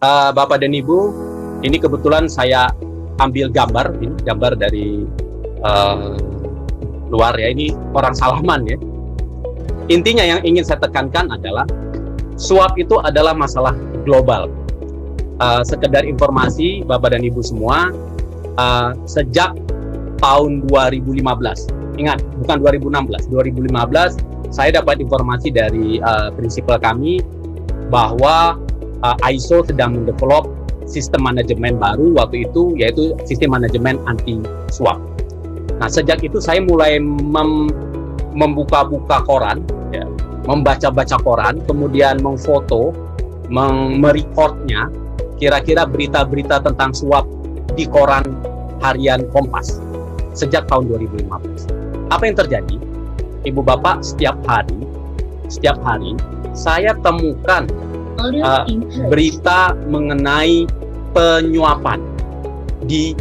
Bapak dan Ibu, ini kebetulan saya ambil gambar, ini gambar dari luar ya, ini orang Salaman ya. Intinya yang ingin saya tekankan adalah suap itu adalah masalah global. Sekedar informasi Bapak dan Ibu semua, sejak tahun 2015, ingat bukan 2016, 2015 saya dapat informasi dari prinsipal kami bahwa ISO sedang mendevelop sistem manajemen baru waktu itu, yaitu sistem manajemen anti suap. Nah, sejak itu saya mulai membuka-buka koran, ya, membaca-baca koran, kemudian memfoto, merekodnya, kira-kira berita-berita tentang suap di koran harian Kompas sejak tahun 2015. Apa yang terjadi? Ibu Bapak, setiap hari saya temukan berita mengenai penyuapan di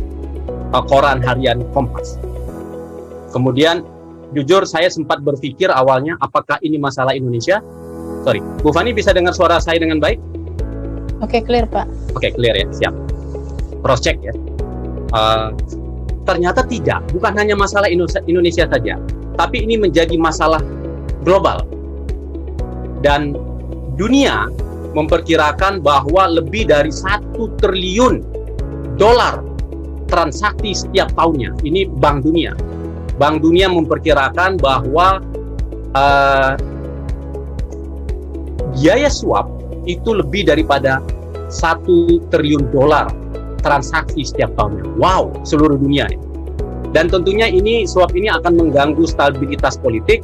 koran harian Kompas. Kemudian jujur saya sempat berpikir awalnya apakah ini masalah Indonesia. Sorry, Bu Fani bisa dengar suara saya dengan baik? Oke, clear Pak. Oke, clear ya, siap. Cross check ya. Ternyata tidak, bukan hanya masalah Indonesia saja, tapi ini menjadi masalah global. Dan dunia memperkirakan bahwa lebih dari 1 triliun dolar transaksi setiap tahunnya. Ini Bank Dunia. Bank Dunia memperkirakan bahwa biaya suap itu lebih daripada 1 triliun dolar transaksi setiap tahunnya. Wow, seluruh dunia. Dan tentunya suap ini akan mengganggu stabilitas politik.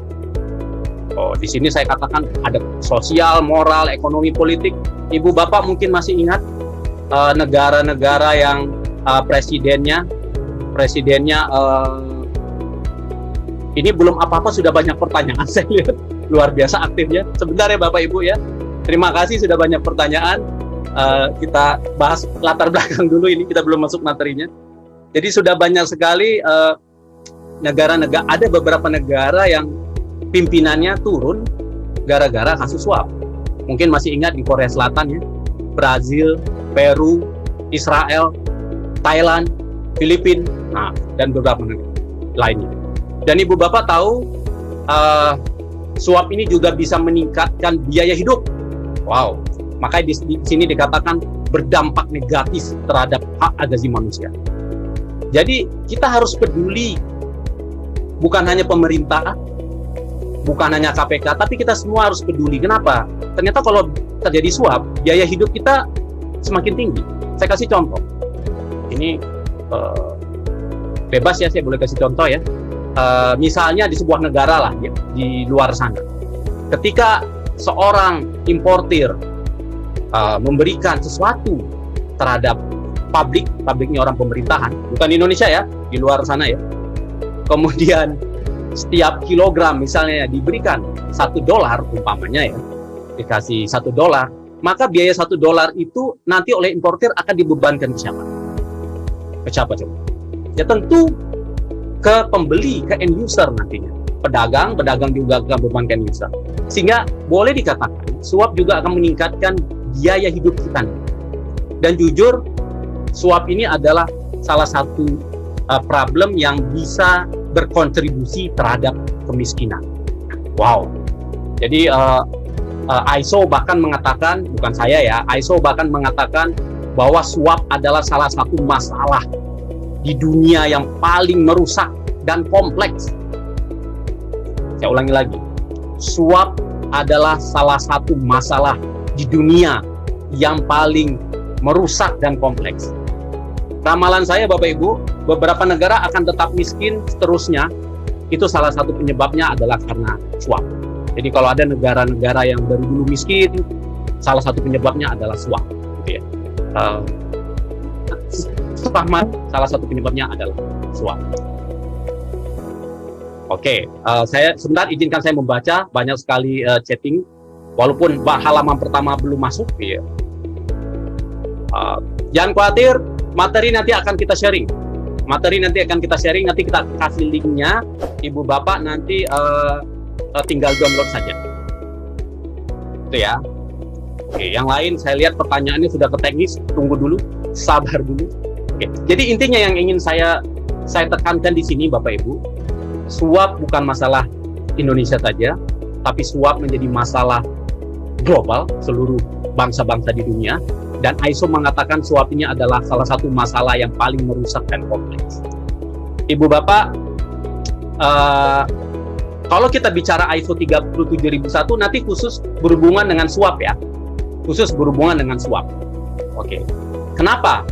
Di sini saya katakan ada sosial, moral, ekonomi, politik. Ibu Bapak mungkin masih ingat negara-negara yang presidennya ini belum apa-apa sudah banyak pertanyaan. Saya lihat luar biasa aktifnya. Sebentar ya Bapak Ibu ya. Terima kasih sudah banyak pertanyaan. Kita bahas latar belakang dulu, ini kita belum masuk materinya. Jadi sudah banyak sekali negara-negara, ada beberapa negara yang pimpinannya turun gara-gara kasus suap. Mungkin masih ingat di Korea Selatan ya, Brazil, Peru, Israel, Thailand, Filipina, dan beberapa negara lainnya. Dan Ibu Bapak tahu suap ini juga bisa meningkatkan biaya hidup. Wow, makanya di sini dikatakan berdampak negatif terhadap hak asasi manusia. Jadi kita harus peduli, bukan hanya pemerintah, bukan hanya KPK, tapi kita semua harus peduli. Kenapa? Ternyata kalau terjadi suap, biaya hidup kita semakin tinggi. Saya kasih contoh. Ini bebas ya, saya boleh kasih contoh ya. Misalnya di sebuah negara lah, ya, di luar sana. Ketika seorang importir memberikan sesuatu terhadap publiknya orang pemerintahan, bukan Indonesia ya, di luar sana ya. Kemudian setiap kilogram misalnya diberikan $1 umpamanya ya, dikasih $1, maka biaya $1 itu nanti oleh importir akan dibebankan ke siapa? Ke siapa coba? Ya tentu ke pembeli, ke end user nantinya. Pedagang juga akan bebankan user. Sehingga boleh dikatakan suap juga akan meningkatkan biaya hidup kita. Dan jujur, suap ini adalah salah satu problem yang bisa berkontribusi terhadap kemiskinan. Wow. Jadi ISO bahkan mengatakan, bukan saya ya, ISO bahkan mengatakan bahwa suap adalah salah satu masalah di dunia yang paling merusak dan kompleks. Saya ulangi lagi. Suap adalah salah satu masalah di dunia yang paling merusak dan kompleks. Ramalan saya Bapak Ibu, beberapa negara akan tetap miskin seterusnya. Itu salah satu penyebabnya adalah karena suap. Jadi kalau ada negara-negara yang dari dulu miskin, salah satu penyebabnya adalah suap. Gitu ya. Salah satu penyebabnya adalah suap. Oke, saya sebentar izinkan saya membaca, banyak sekali chatting, walaupun halaman pertama belum masuk. Ya. Jangan khawatir, materi nanti akan kita sharing. Nanti kita kasih linknya, Ibu Bapak nanti tinggal download saja. Itu ya. Oke, yang lain saya lihat pertanyaannya sudah ke teknis, tunggu dulu, sabar dulu. Oke, jadi intinya yang ingin saya tekankan di sini Bapak Ibu, suap bukan masalah Indonesia saja, tapi suap menjadi masalah global, seluruh bangsa-bangsa di dunia, dan ISO mengatakan suap ini adalah salah satu masalah yang paling merusak dan kompleks. Ibu Bapak, kalau kita bicara ISO 37001 nanti khusus berhubungan dengan suap ya, khusus berhubungan dengan suap. Oke, kenapa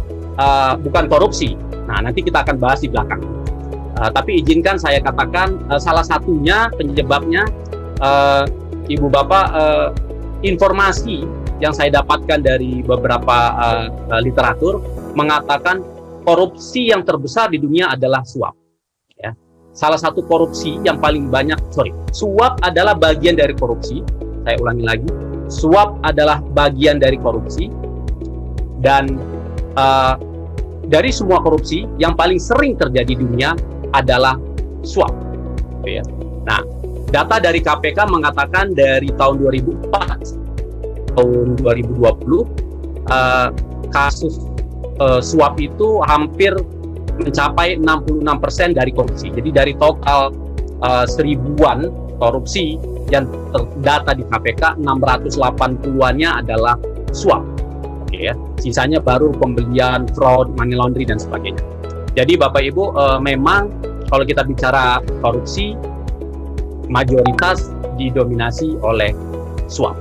bukan korupsi? Nah, nanti kita akan bahas di belakang. Tapi izinkan saya katakan salah satunya penyebabnya, Ibu Bapak, informasi yang saya dapatkan dari beberapa literatur mengatakan korupsi yang terbesar di dunia adalah suap. Ya. Salah satu korupsi yang paling banyak, suap adalah bagian dari korupsi. Saya ulangi lagi, suap adalah bagian dari korupsi, dan dari semua korupsi yang paling sering terjadi di dunia adalah suap. Ya. Nah, data dari KPK mengatakan dari tahun 2004 tahun 2020 kasus suap itu hampir mencapai 66% dari korupsi. Jadi dari total seribuan korupsi yang terdata di KPK, 680-annya adalah suap. Oke ya. Sisanya baru pembelian, fraud, money laundry dan sebagainya. Jadi Bapak Ibu, memang kalau kita bicara korupsi, mayoritas didominasi oleh suap.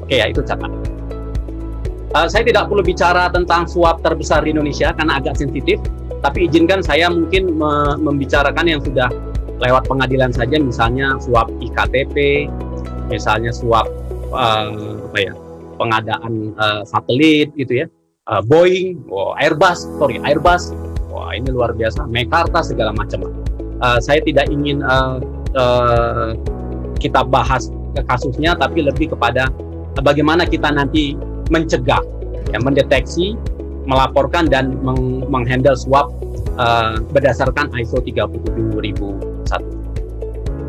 Oke ya, itu catat. Saya tidak perlu bicara tentang suap terbesar di Indonesia karena agak sensitif, tapi izinkan saya mungkin membicarakan yang sudah lewat pengadilan saja, misalnya suap IKTP, misalnya suap pengadaan satelit gitu ya, Boeing, Airbus, wah ini luar biasa, Mekarta segala macam. Saya tidak ingin kita bahas kasusnya, tapi lebih kepada bagaimana kita nanti mencegah, ya, mendeteksi, melaporkan dan menghandle suap berdasarkan ISO 37001.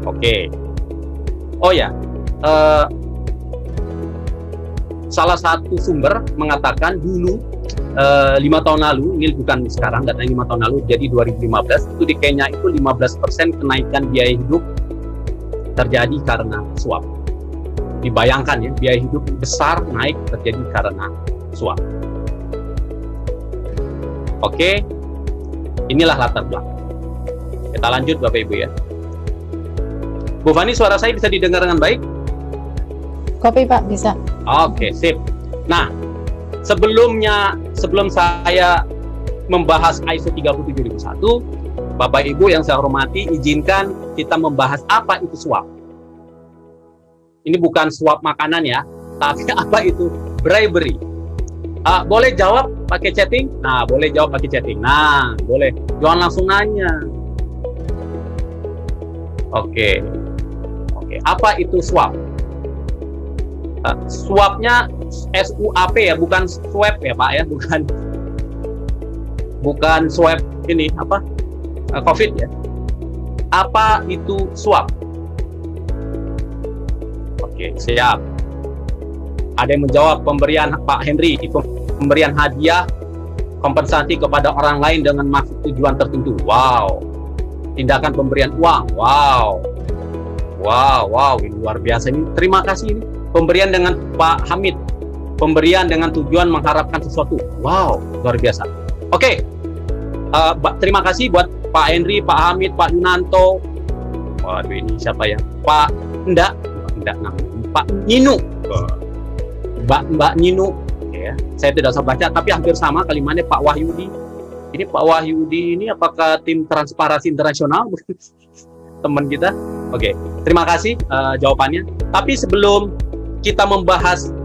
Oke. Oh ya, salah satu sumber mengatakan dulu 5 tahun lalu, ini bukan sekarang, data 5 tahun lalu, jadi 2015 itu di Kenya itu 15% kenaikan biaya hidup terjadi karena suap. Dibayangkan ya, biaya hidup besar naik terjadi karena suap. Oke, inilah latar belakang. Kita lanjut Bapak Ibu ya. Bu Fani, suara saya bisa didengar dengan baik? Kopi Pak, bisa. Oke, sip. Nah, sebelum saya membahas ISO 37001, Bapak Ibu yang saya hormati, izinkan kita membahas apa itu suap. Ini bukan suap makanan ya, tapi apa itu bribery. Boleh jawab pakai chatting? Nah, boleh jawab pakai chatting. Nah, boleh. Jangan langsung nanya. Oke. Apa itu suap? Suapnya SUAP ya, bukan swab ya Pak ya, bukan swab ini apa? COVID ya. Apa itu suap? Oke, siap. Ada yang menjawab, pemberian Pak Henry, pemberian hadiah kompensasi kepada orang lain dengan maksud tujuan tertentu. Wow. Tindakan pemberian uang. Wow, ini luar biasa ini. Terima kasih ini. Pemberian dengan Pak Hamid, pemberian dengan tujuan mengharapkan sesuatu. Wow, luar biasa. Oke. Terima kasih buat Pak Henry, Pak Hamid, Pak Yunanto. Waduh, ini siapa ya? Pak Pak Ninu. Mbak Ninu. Ya, saya tidak usah baca, tapi hampir sama kalimatnya. Pak Wahyudi. Ini Pak Wahyudi ini apakah tim Transparansi Internasional? Teman kita. Oke, terima kasih jawabannya. Tapi sebelum kita membahas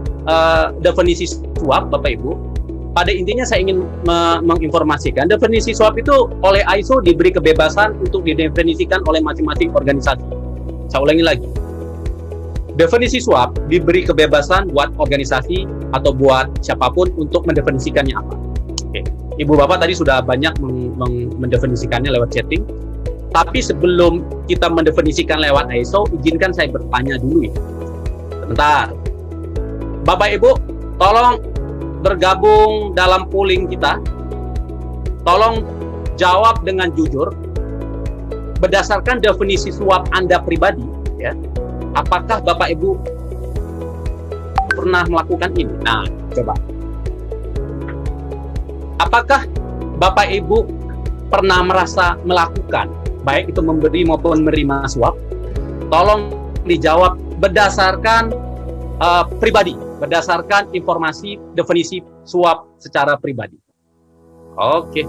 definisi suap, Bapak Ibu, pada intinya saya ingin menginformasikan definisi suap itu oleh ISO diberi kebebasan untuk didefinisikan oleh masing-masing organisasi. Saya ulangi lagi. Definisi suap diberi kebebasan buat organisasi atau buat siapapun untuk mendefinisikannya apa. Oke. Ibu Bapak tadi sudah banyak mendefinisikannya lewat chatting. Tapi sebelum kita mendefinisikan lewat ISO, izinkan saya bertanya dulu ya. Sebentar. Bapak Ibu, tolong bergabung dalam polling kita. Tolong jawab dengan jujur berdasarkan definisi suap Anda pribadi, ya. Apakah Bapak Ibu pernah melakukan ini? Nah, coba. Apakah Bapak Ibu pernah merasa melakukan, baik itu memberi maupun menerima suap? Tolong dijawab berdasarkan pribadi, berdasarkan informasi definisi suap secara pribadi. Oke,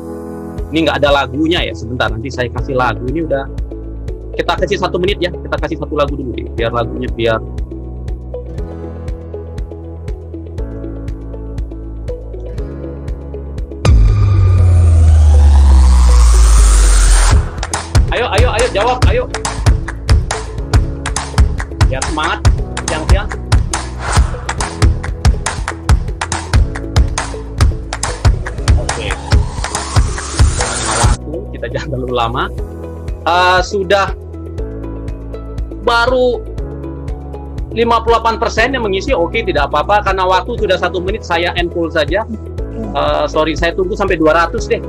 ini nggak ada lagunya ya, sebentar nanti saya kasih lagu. Ini udah, kita kasih 1 menit ya, kita kasih 1 lagu dulu deh, biar lagunya biar. Ayo jawab, ayo. Biar semangat, siang-siang. Oke. Waktu kita jangan terlalu lama. Sudah baru 58% yang mengisi. Oke, tidak apa-apa karena waktu sudah 1 menit, saya end full saja. Sorry, saya tunggu sampai 200 deh.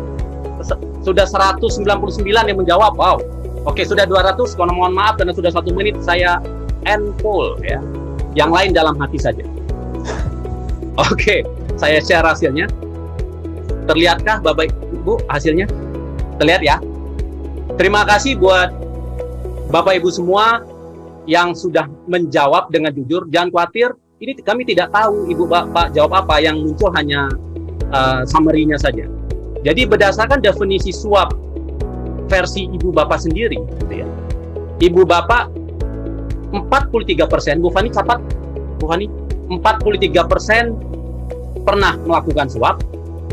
Sudah 199 yang menjawab. Wow. Oke, sudah 200. Mohon maaf karena sudah 1 menit, saya end full ya. Yang lain dalam hati saja. Oke, saya share hasilnya. Terlihatkah Bapak Ibu hasilnya? Terlihat ya? Terima kasih buat Bapak Ibu semua yang sudah menjawab dengan jujur. Jangan khawatir, ini kami tidak tahu Ibu Bapak jawab apa, yang muncul hanya summary-nya saja. Jadi berdasarkan definisi suap versi Ibu Bapak sendiri, gitu ya. Ibu Bapak 43%, Bu Fani catat, Bu Fani, 43% pernah melakukan suap,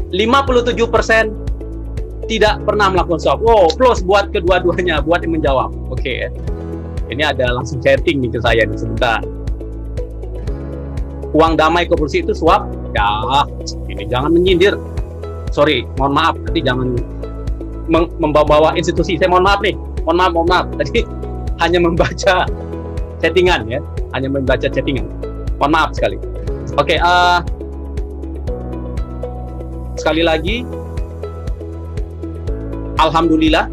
57% tidak pernah melakukan suap. Oh, plus buat kedua-duanya, buat yang menjawab. Oke, ya. Ini ada langsung chatting nih ke saya nih, sebentar. Uang damai korupsi itu suap? Ya, ini jangan menyindir. Sorry, mohon maaf, nanti jangan membawa institusi. Saya mohon maaf nih, mohon maaf. Tadi hanya membaca chattingan ya, hanya membaca chattingan. Mohon maaf sekali. Oke, sekali lagi, alhamdulillah,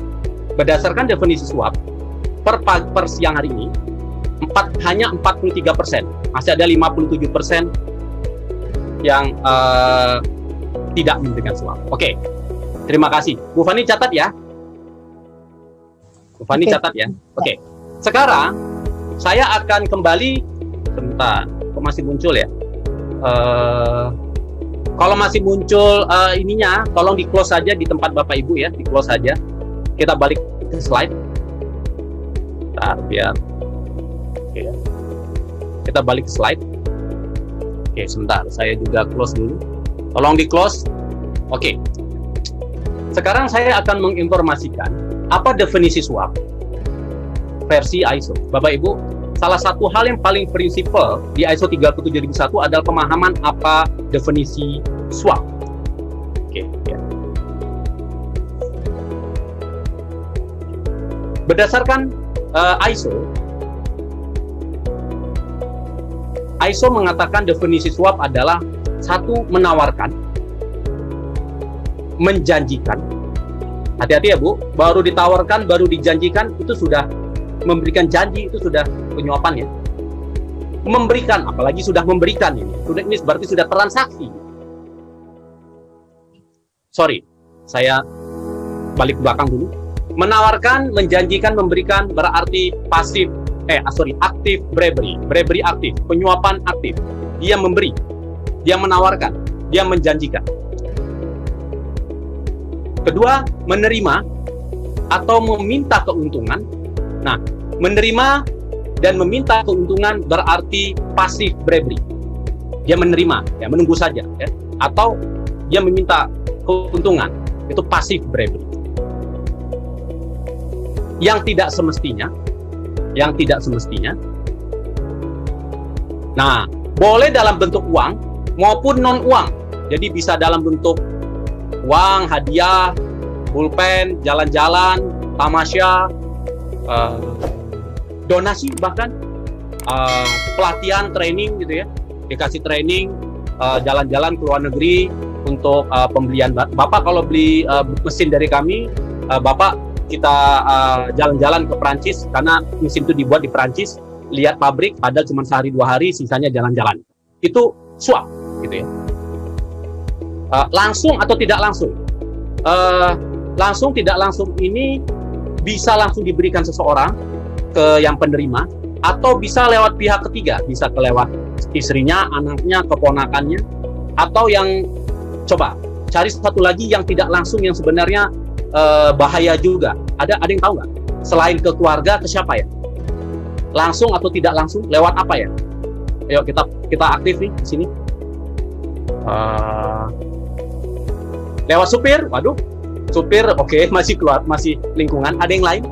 berdasarkan definisi suap per siang hari ini, hanya 43%, masih ada 57% yang tidak memberikan suap. Oke. Terima kasih. Bu Fani catat ya. Bu Fani catat ya. Oke. Sekarang saya akan kembali, sebentar. Kok masih muncul ya? Kalau masih muncul ininya, tolong di close saja di tempat Bapak Ibu ya, di close saja. Kita balik ke slide. Bentar, biar. Oke. Kita balik ke slide. Oke, sebentar. Saya juga close dulu. Tolong di close. Oke. Sekarang saya akan menginformasikan apa definisi suap versi ISO. Bapak Ibu, salah satu hal yang paling prinsipal di ISO 37001 adalah pemahaman apa definisi suap. Oke, ya. Berdasarkan ISO mengatakan definisi suap adalah satu, menawarkan, menjanjikan. Hati-hati ya Bu, baru ditawarkan, baru dijanjikan, itu sudah memberikan janji, itu sudah penyuapan ya. Memberikan, apalagi sudah memberikan ini berarti sudah transaksi. Sorry, saya balik ke belakang dulu. Menawarkan, menjanjikan, memberikan berarti pasif, aktif bribery. Bribery aktif, penyuapan aktif. Dia memberi, dia menawarkan, dia menjanjikan. Kedua, menerima atau meminta keuntungan. Nah, menerima dan meminta keuntungan berarti pasif bribery. Dia menerima, ya menunggu saja, ya. Atau dia meminta keuntungan, itu pasif bribery. Yang tidak semestinya. Nah, boleh dalam bentuk uang maupun non uang. Jadi bisa dalam bentuk uang, hadiah, pulpen, jalan-jalan, tamasya, donasi bahkan, pelatihan, training gitu ya, dikasih training, jalan-jalan ke luar negeri untuk pembelian. Bapak kalau beli mesin dari kami, Bapak kita jalan-jalan ke Perancis karena mesin itu dibuat di Perancis, lihat pabrik, padahal cuma sehari 2 hari, sisanya jalan-jalan. Itu suap, gitu ya. Langsung atau tidak langsung? Langsung tidak langsung ini bisa langsung diberikan seseorang ke yang penerima, atau bisa lewat pihak ketiga, bisa lewat istrinya, anaknya, keponakannya, atau yang coba cari satu lagi yang tidak langsung, yang sebenarnya bahaya juga. Ada yang tahu nggak? Selain ke keluarga, ke siapa ya? Langsung atau tidak langsung? Lewat apa ya? Ayo kita aktif nih di sini. Lewat supir, waduh, supir, oke, masih keluar, masih lingkungan. Ada yang lain?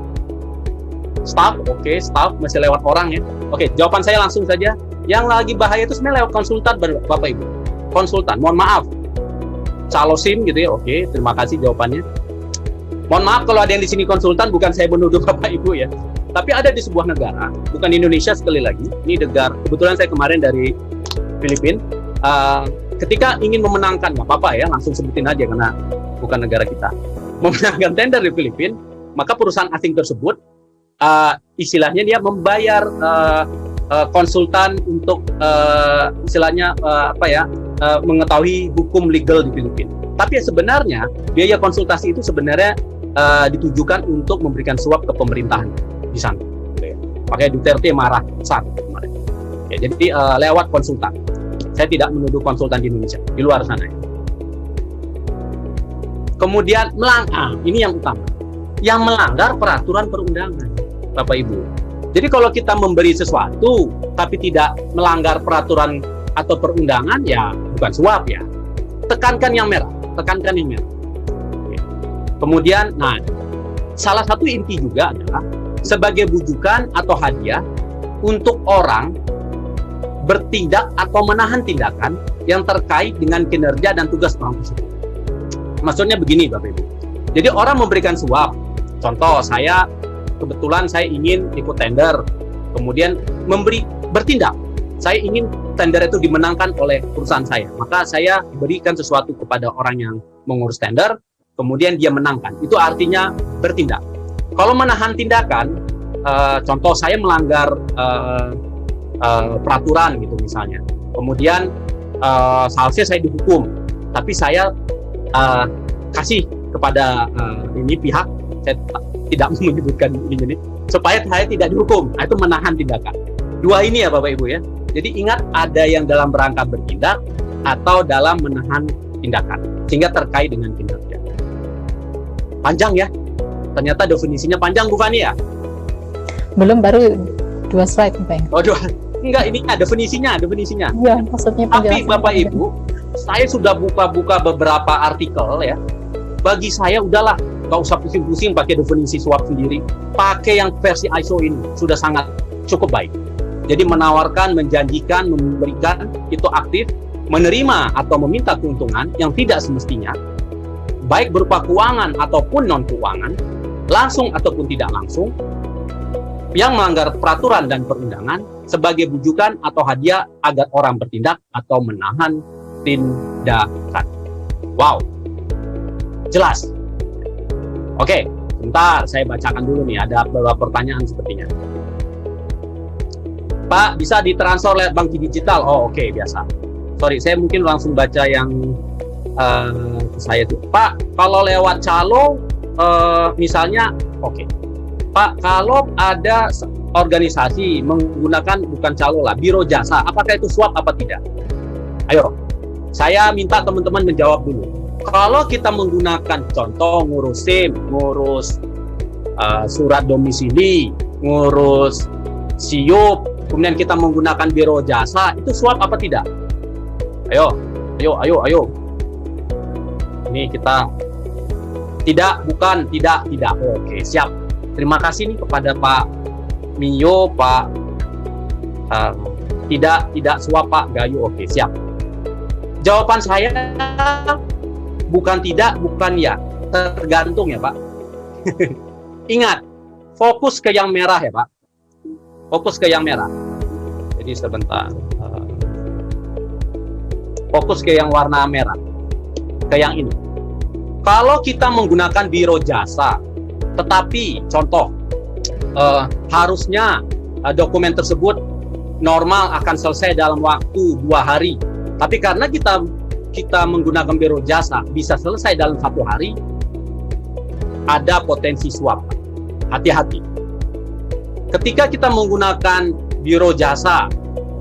Staff, oke, staff masih lewat orang ya. Oke, jawaban saya langsung saja. Yang lagi bahaya itu sebenarnya lewat konsultan, Bapak Ibu. Konsultan, mohon maaf. Calosim gitu ya, oke, terima kasih jawabannya. Mohon maaf kalau ada yang di sini konsultan, bukan saya menuduh Bapak Ibu ya. Tapi ada di sebuah negara, bukan di Indonesia sekali lagi. Ini negara, kebetulan saya kemarin dari Filipina. Ketika ingin memenangkan, nggak apa-apa ya, langsung sebutin aja karena bukan negara kita. Memenangkan tender di Filipina, maka perusahaan asing tersebut istilahnya dia membayar konsultan untuk istilahnya mengetahui hukum legal di Filipina. Tapi sebenarnya biaya konsultasi itu sebenarnya ditujukan untuk memberikan suap ke pemerintahan di sana. Makanya Duterte marah besar kemarin. Ya, jadi lewat konsultan. Saya tidak menuduh konsultan di Indonesia, di luar sana. Ya. Kemudian ini yang utama, yang melanggar peraturan perundangan, Bapak Ibu. Jadi kalau kita memberi sesuatu tapi tidak melanggar peraturan atau perundangan, ya bukan suap ya. Tekankan yang merah, tekankan yang merah. Oke. Kemudian, salah satu inti juga adalah sebagai bujukan atau hadiah untuk orang bertindak atau menahan tindakan yang terkait dengan kinerja dan tugas orang tersebut. Maksudnya begini, Bapak Ibu. Jadi orang memberikan suap. Contoh, kebetulan saya ingin ikut tender, kemudian bertindak. Saya ingin tender itu dimenangkan oleh perusahaan saya. Maka saya berikan sesuatu kepada orang yang mengurus tender, kemudian dia menangkan. Itu artinya bertindak. Kalau menahan tindakan, contoh saya melanggar peraturan gitu misalnya. Kemudian seharusnya saya dihukum, tapi saya kasih kepada ini pihak, saya tidak menyebutkan ini supaya saya tidak dihukum. Itu menahan tindakan. Dua ini ya Bapak Ibu ya. Jadi ingat, ada yang dalam rangka bertindak atau dalam menahan tindakan, sehingga terkait dengan kinerja. Panjang ya. Ternyata definisinya panjang, Bu Fani ya? Belum, baru 2 slide Pak. Oh, enggak, ini definisinya. Iya, maksudnya tapi Bapak Ibu, saya sudah buka beberapa artikel ya. Bagi saya udahlah, nggak usah pusing-pusing pakai definisi suap sendiri. Pakai yang versi ISO ini sudah sangat cukup baik. Jadi menawarkan, menjanjikan, memberikan itu aktif, menerima atau meminta keuntungan yang tidak semestinya, baik berupa keuangan ataupun non keuangan, langsung ataupun tidak langsung, yang melanggar peraturan dan perundangan sebagai bujukan atau hadiah agar orang bertindak atau menahan tindakan. Wow, jelas. Oke, bentar saya bacakan dulu nih, ada beberapa pertanyaan sepertinya. Pak, bisa ditransfer lewat bank digital? Oh, oke, biasa. Sorry, saya mungkin langsung baca yang saya tuh. Pak, kalau lewat calo, misalnya, oke. Pak, kalau ada organisasi menggunakan bukan calo lah, biro jasa, apakah itu suap apa tidak? Ayo, saya minta teman-teman menjawab dulu. Kalau kita menggunakan contoh ngurus SIM, ngurus surat domisili, ngurus SIUP, kemudian kita menggunakan biro jasa, itu suap apa tidak? Ayo. Ini kita tidak, bukan, tidak. Oke, siap. Terima kasih nih kepada Pak Mio, Pak tidak suap Pak Gayu. Oke, siap. Jawaban saya bukan tidak, bukan ya. Tergantung ya Pak. Ingat, fokus ke yang merah ya Pak. Fokus ke yang merah. Jadi sebentar. Fokus ke yang warna merah, ke yang ini. Kalau kita menggunakan biro jasa, tetapi contoh harusnya dokumen tersebut normal akan selesai dalam waktu 2 hari. Tapi karena kita menggunakan biro jasa bisa selesai dalam 1 hari, ada potensi suap. Hati-hati. Ketika kita menggunakan biro jasa,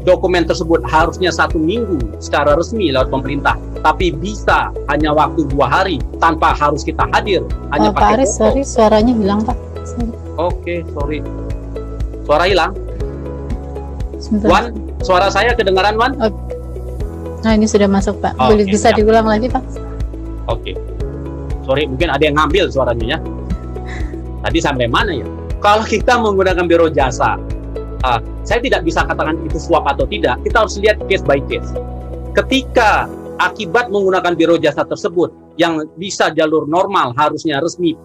dokumen tersebut harusnya 1 minggu secara resmi lewat pemerintah, tapi bisa hanya waktu 2 hari tanpa harus kita hadir, hanya Pak pakai Aris, foto. sorry, suaranya hilang Pak. Sorry. Oke, sorry. Suara hilang. Sebentar. Wan, suara saya kedengaran, Wan? Nah, ini sudah masuk Pak. Oke, Boleh bisa siap. diulang lagi Pak? Oke. Sorry, mungkin ada yang ngambil suaranya ya. Tadi sampai mana ya? Kalau kita menggunakan biro jasa, saya tidak bisa katakan itu suap atau tidak. Kita harus lihat case by case. Ketika akibat menggunakan biro jasa tersebut, yang bisa jalur normal harusnya resmi,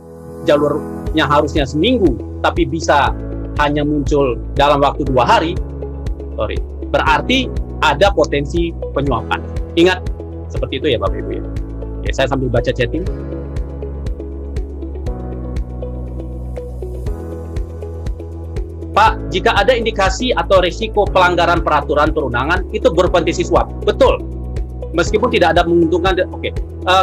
jalurnya harusnya seminggu, tapi bisa hanya muncul dalam waktu 2 hari, berarti ada potensi penyuapan. Ingat, seperti itu ya Bapak Ibu ya. Oke, saya sambil baca chatting. Pak, jika ada indikasi atau risiko pelanggaran peraturan perundangan, itu berpotensi suap. Betul. Meskipun tidak ada menguntungkan, oke.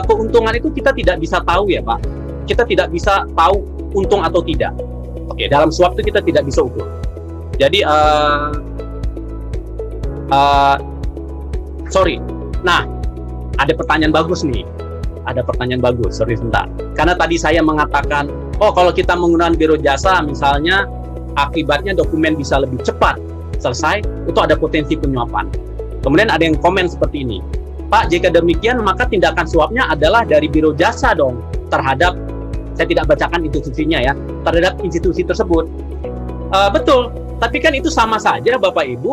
Keuntungan itu kita tidak bisa tahu ya Pak. Kita tidak bisa tahu untung atau tidak. Oke, dalam suap itu kita tidak bisa ukur. Jadi, sorry. Nah, ada pertanyaan bagus nih. Ada pertanyaan bagus, sorry sebentar. Karena tadi saya mengatakan, oh kalau kita menggunakan biro jasa misalnya, akibatnya dokumen bisa lebih cepat selesai, itu ada potensi penyuapan. Kemudian ada yang komen seperti ini, Pak, jika demikian maka tindakan suapnya adalah dari biro jasa dong terhadap, saya tidak bacakan institusinya ya, terhadap institusi tersebut. Betul, tapi kan itu sama saja Bapak Ibu,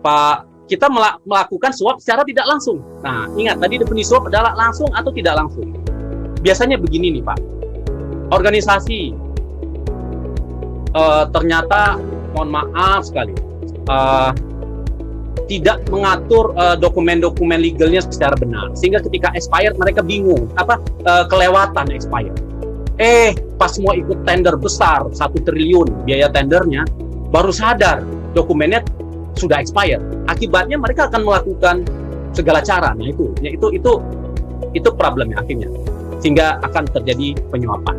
Pak, kita melakukan suap secara tidak langsung. Nah, ingat tadi definisi suap adalah langsung atau tidak langsung. Biasanya begini nih Pak, organisasi ternyata, mohon maaf sekali, tidak mengatur dokumen-dokumen legalnya secara benar, sehingga ketika expired mereka bingung, kelewatan expired. Pas mau ikut tender besar 1 triliun biaya tendernya, baru sadar dokumennya sudah expired. Akibatnya mereka akan melakukan segala cara. Nah itu problemnya akhirnya, sehingga akan terjadi penyuapan.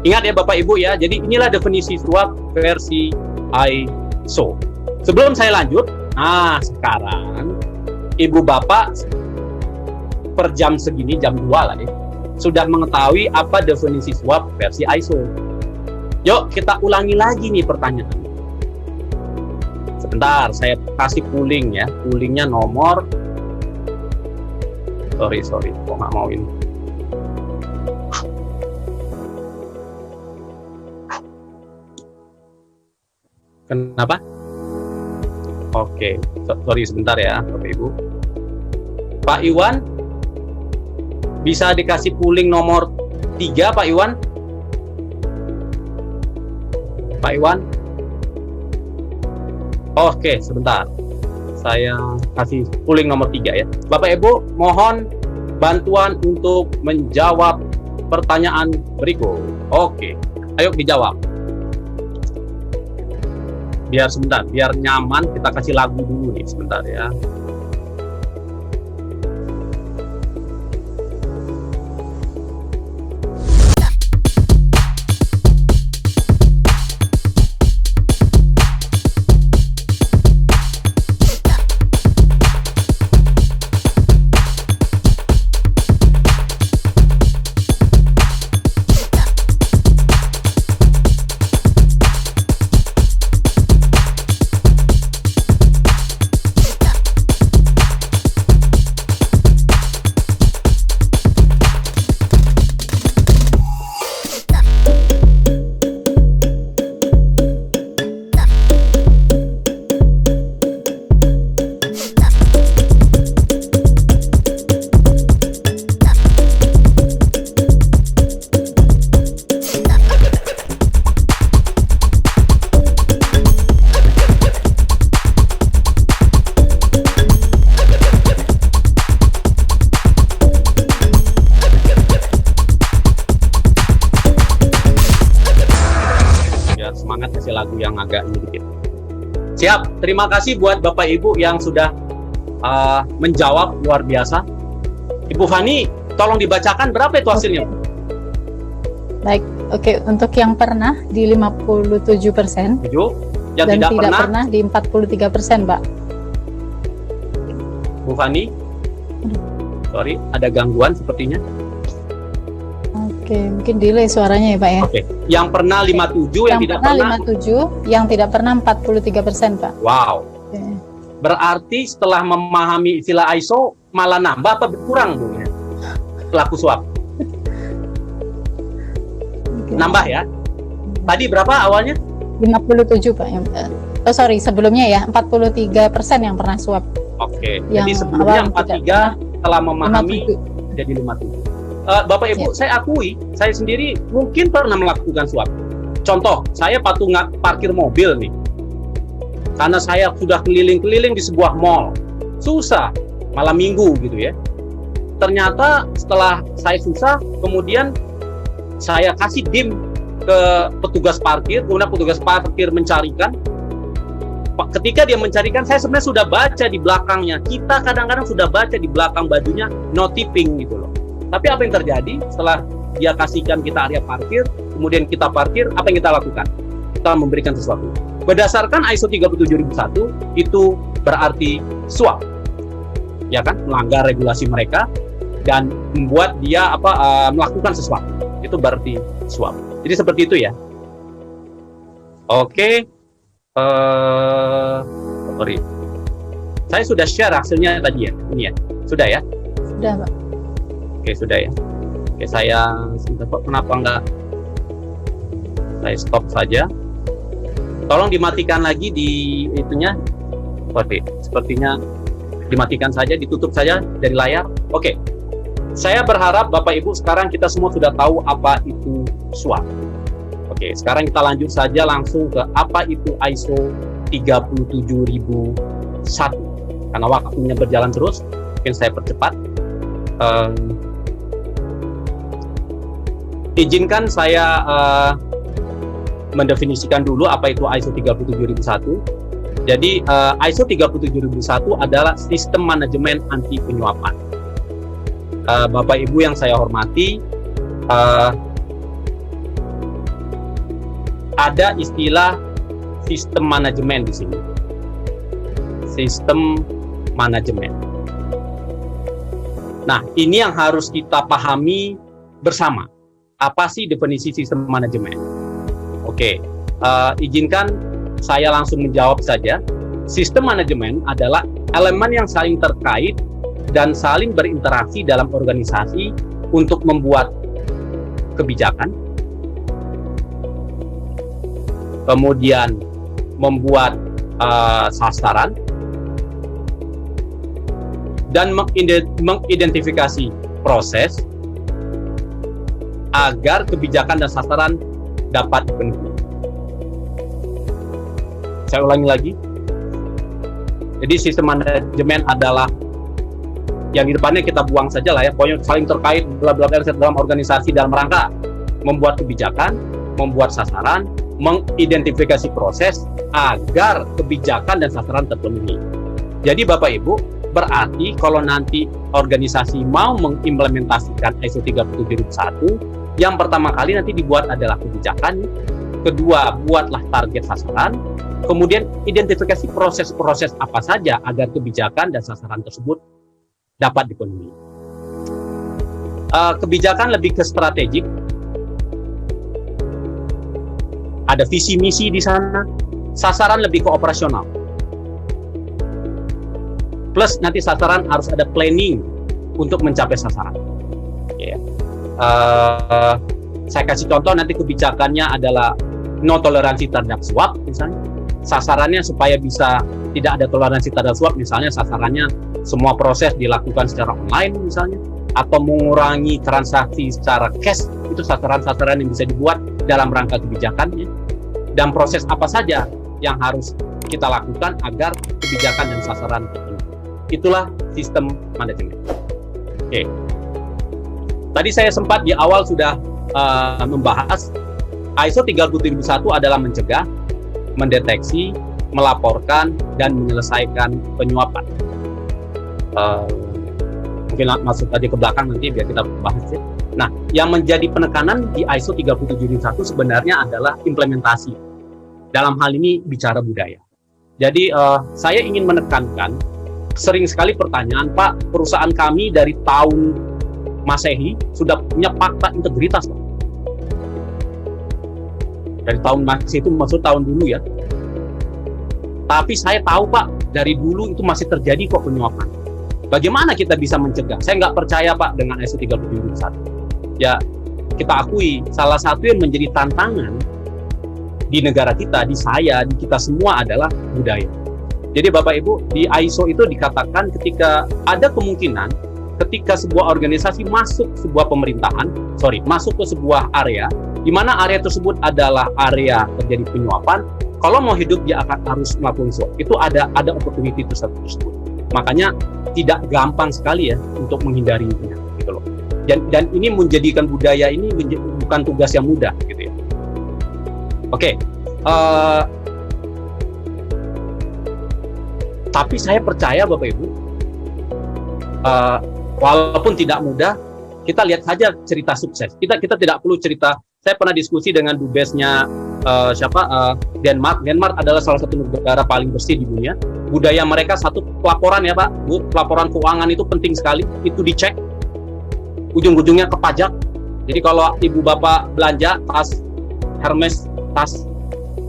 Ingat ya Bapak Ibu ya, jadi inilah definisi suap versi ISO. Sebelum saya lanjut, sekarang Ibu Bapak per jam segini, jam 2 lah ya, sudah mengetahui apa definisi suap versi ISO. Yuk kita ulangi lagi nih pertanyaan. Sebentar, saya kasih pooling ya, poolingnya nomor, sorry, kok nggak mau ini. Kenapa? Oke, sorry sebentar ya Bapak Ibu. Pak Iwan, bisa dikasih pooling nomor 3 Pak Iwan? Pak Iwan? Oke, sebentar. Saya kasih pooling nomor 3 ya. Bapak Ibu, mohon bantuan untuk menjawab pertanyaan berikut. Oke, ayo dijawab. Biar sebentar, biar nyaman, kita kasih lagu dulu nih sebentar ya. semangat kasih lagu yang agak ini dikit. Siap, terima kasih buat Bapak Ibu yang sudah menjawab luar biasa. Ibu Fani, tolong dibacakan berapa itu hasilnya? Baik, oke. Untuk yang pernah di 57%, 7. Yang dan tidak pernah di 43%, Pak. Bu Fani, sorry, ada gangguan sepertinya. Oke, mungkin delay suaranya ya, Pak ya. Oke, yang pernah 57, yang tidak pernah 57, yang tidak pernah 43%, Pak. Wow. Oke. Berarti setelah memahami istilah ISO malah nambah apa berkurang, Bu? Ya? Pelaku suap. Oke. Nambah ya. Tadi berapa awalnya? 57, Pak. Oh, sorry, sebelumnya ya 43% yang pernah suap. Oke. Yang Jadi sebelumnya awal 43, setelah memahami 57. jadi 57. Bapak Ibu, saya akui, saya sendiri mungkin pernah melakukan suap. Contoh, saya patungan parkir mobil nih. Karena saya sudah keliling-keliling di sebuah mall. Susah, malam minggu gitu ya. Ternyata setelah saya susah, kemudian saya kasih DIM ke petugas parkir, kemudian petugas parkir mencarikan. Ketika dia mencarikan, saya sebenarnya sudah baca di belakangnya. Kita kadang-kadang sudah baca di belakang bajunya no tipping gitu loh. Tapi apa yang terjadi setelah dia kasihkan kita area parkir, kemudian kita parkir, apa yang kita lakukan? Kita memberikan sesuatu. Berdasarkan ISO 37001, itu berarti suap. Ya kan? Melanggar regulasi mereka dan membuat dia melakukan sesuatu. Itu berarti suap. Jadi seperti itu ya. Oke. Sorry. Saya sudah share hasilnya tadi ya. Ini ya. Sudah ya? Sudah, Pak. Oke, sudah ya. Oke, saya kenapa enggak saya stop saja. Tolong dimatikan lagi di itunya. Oke, sepertinya dimatikan saja, ditutup saja dari layar. Oke. Saya berharap Bapak Ibu sekarang kita semua sudah tahu apa itu suap. Oke, sekarang kita lanjut saja langsung ke apa itu ISO 37001. Karena waktunya berjalan terus, mungkin saya percepat. Izinkan saya mendefinisikan dulu apa itu ISO 37001. Jadi ISO 37001 adalah sistem manajemen anti penyuapan. Bapak Ibu yang saya hormati, ada istilah sistem manajemen di sini. Sistem manajemen. Nah, ini yang harus kita pahami bersama. Apa sih definisi sistem manajemen? Oke, izinkan saya langsung menjawab saja. Sistem manajemen adalah elemen yang saling terkait dan saling berinteraksi dalam organisasi untuk membuat kebijakan, kemudian membuat sasaran, dan mengidentifikasi proses agar kebijakan dan sasaran dapat dipenuhi. Saya ulangi lagi. Jadi sistem manajemen adalah yang di depannya kita buang saja lah ya, pokoknya saling terkait bla bla bla dalam organisasi dalam rangka membuat kebijakan, membuat sasaran, mengidentifikasi proses agar kebijakan dan sasaran terpenuhi. Jadi Bapak Ibu, berarti kalau nanti organisasi mau mengimplementasikan ISO 37001, yang pertama kali nanti dibuat adalah kebijakan, kedua buatlah target sasaran, kemudian identifikasi proses-proses apa saja agar kebijakan dan sasaran tersebut dapat dipenuhi. Kebijakan lebih ke strategik, ada visi misi di sana, sasaran lebih ke operasional. Plus nanti sasaran harus ada planning untuk mencapai sasaran. Yeah. Saya kasih contoh, nanti kebijakannya adalah no toleransi terhadap suap misalnya. Sasarannya supaya bisa tidak ada toleransi terhadap suap, misalnya sasarannya semua proses dilakukan secara online misalnya, atau mengurangi transaksi secara cash, itu sasaran-sasaran yang bisa dibuat dalam rangka kebijakan ya. Dan proses apa saja yang harus kita lakukan agar kebijakan dan sasaran terpenuhi. Itulah sistem manajemen. Oke. Tadi saya sempat di awal sudah membahas ISO 37001 adalah mencegah, mendeteksi, melaporkan, dan menyelesaikan penyuapan. Mungkin masuk tadi ke belakang nanti biar kita bahas ya. Nah, yang menjadi penekanan di ISO 37001 sebenarnya adalah implementasi. Dalam hal ini bicara budaya. Jadi saya ingin menekankan, sering sekali pertanyaan, Pak, perusahaan kami dari tahun Masehi sudah punya fakta integritas, Pak. Dari tahun Masehi itu maksud tahun dulu ya. Tapi saya tahu, Pak, dari dulu itu masih terjadi kok penyuapan. Bagaimana kita bisa mencegah? Saya nggak percaya, Pak, dengan ISO 37001. Ya, kita akui salah satu yang menjadi tantangan di negara kita, di saya, di kita semua adalah budaya. Jadi Bapak Ibu, di ISO itu dikatakan ketika ada kemungkinan ketika sebuah organisasi masuk sebuah pemerintahan, masuk ke sebuah area, di mana area tersebut adalah area terjadi penyuapan, kalau mau hidup dia akan harus melakukan sesuatu. Itu ada opportunity tersebut. Makanya tidak gampang sekali ya untuk menghindarinya, gitu loh. Dan ini menjadikan budaya ini bukan tugas yang mudah, gitu ya. Oke. Tapi saya percaya Bapak Ibu, walaupun tidak mudah, kita lihat saja cerita sukses. Kita tidak perlu cerita. Saya pernah diskusi dengan dubesnya Denmark. Denmark adalah salah satu negara paling bersih di dunia. Budaya mereka satu pelaporan ya Pak, Bu, pelaporan keuangan itu penting sekali. Itu dicek. Ujung-ujungnya ke pajak. Jadi kalau ibu bapak belanja tas Hermes, tas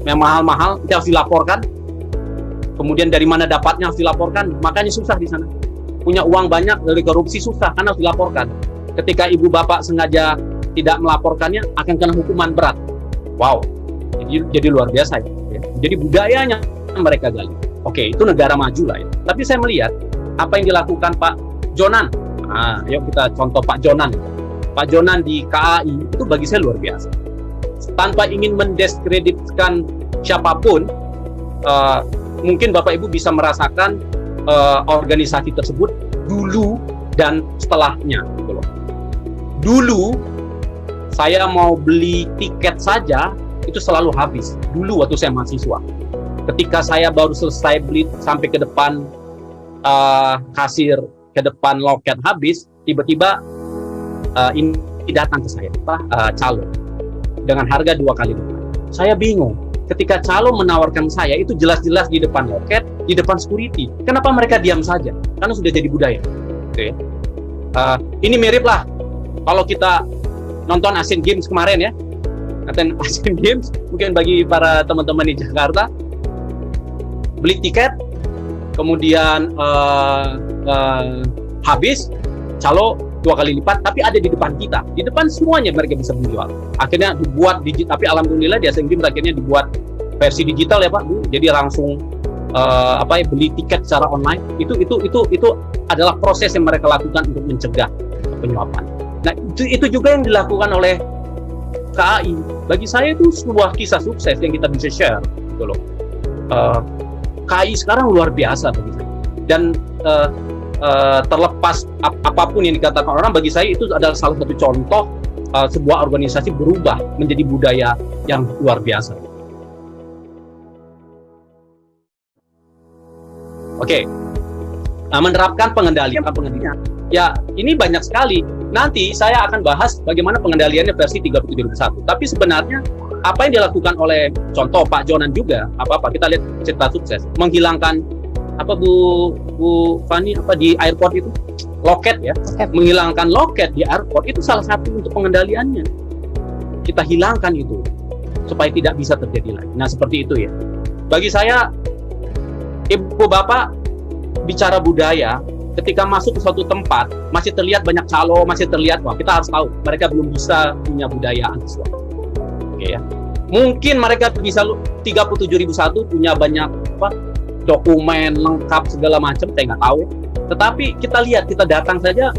yang mahal-mahal, itu harus dilaporkan. Kemudian dari mana dapatnya harus dilaporkan, makanya susah di sana. Punya uang banyak dari korupsi susah karena harus dilaporkan. Ketika ibu bapak sengaja tidak melaporkannya akan kena hukuman berat. Wow, jadi luar biasa ya. Jadi budayanya mereka gali. Oke, itu negara maju lah ya. Tapi saya melihat apa yang dilakukan Pak Jonan. Nah, yuk kita contoh Pak Jonan. Pak Jonan di KAI itu bagi saya luar biasa. Tanpa ingin mendiskreditkan siapapun, mungkin Bapak Ibu bisa merasakan organisasi tersebut dulu dan setelahnya, gitu loh. Dulu saya mau beli tiket saja itu selalu habis. Dulu waktu saya mahasiswa, ketika saya baru selesai beli sampai ke depan kasir, ke depan loket habis, tiba-tiba ini datang ke saya, calon dengan harga 2 kali lipat. Saya bingung. Ketika calo menawarkan saya, itu jelas-jelas di depan loket, di depan security. Kenapa mereka diam saja? Karena sudah jadi budaya. Oke. Ini mirip lah kalau kita nonton Asian Games kemarin ya. Nonton Asian Games, mungkin bagi para teman-teman di Jakarta, beli tiket, kemudian habis, calo 2 kali lipat, tapi ada di depan kita, di depan semuanya mereka bisa menjual. Akhirnya dibuat digital, tapi alhamdulillah di Asian Games akhirnya dibuat versi digital ya Pak Bu. Jadi langsung beli tiket secara online. Itu adalah proses yang mereka lakukan untuk mencegah penyuapan. Nah itu juga yang dilakukan oleh KAI. Bagi saya itu sebuah kisah sukses yang kita bisa share, gitu loh. KAI sekarang luar biasa bagi saya. Dan terlepas apapun yang dikatakan orang, bagi saya itu adalah salah satu contoh sebuah organisasi berubah menjadi budaya yang luar biasa. Oke, menerapkan pengendalian. Ya, ini banyak sekali. Nanti saya akan bahas bagaimana pengendaliannya versi 37001. Tapi sebenarnya apa yang dilakukan oleh contoh Pak Jonan juga, kita lihat cerita sukses, menghilangkan Bu Fani di airport itu loket ya, menghilangkan loket di airport itu salah satu untuk pengendaliannya. Kita hilangkan itu supaya tidak bisa terjadi lagi. Nah seperti itu ya. Bagi saya, ibu bapak bicara budaya, ketika masuk ke suatu tempat masih terlihat banyak calo, masih terlihat, wah kita harus tahu mereka belum bisa punya budaya anti suap. Oke ya. Mungkin mereka bisa 37001 punya banyak dokumen lengkap segala macam, saya nggak tahu. Tetapi kita lihat, kita datang saja,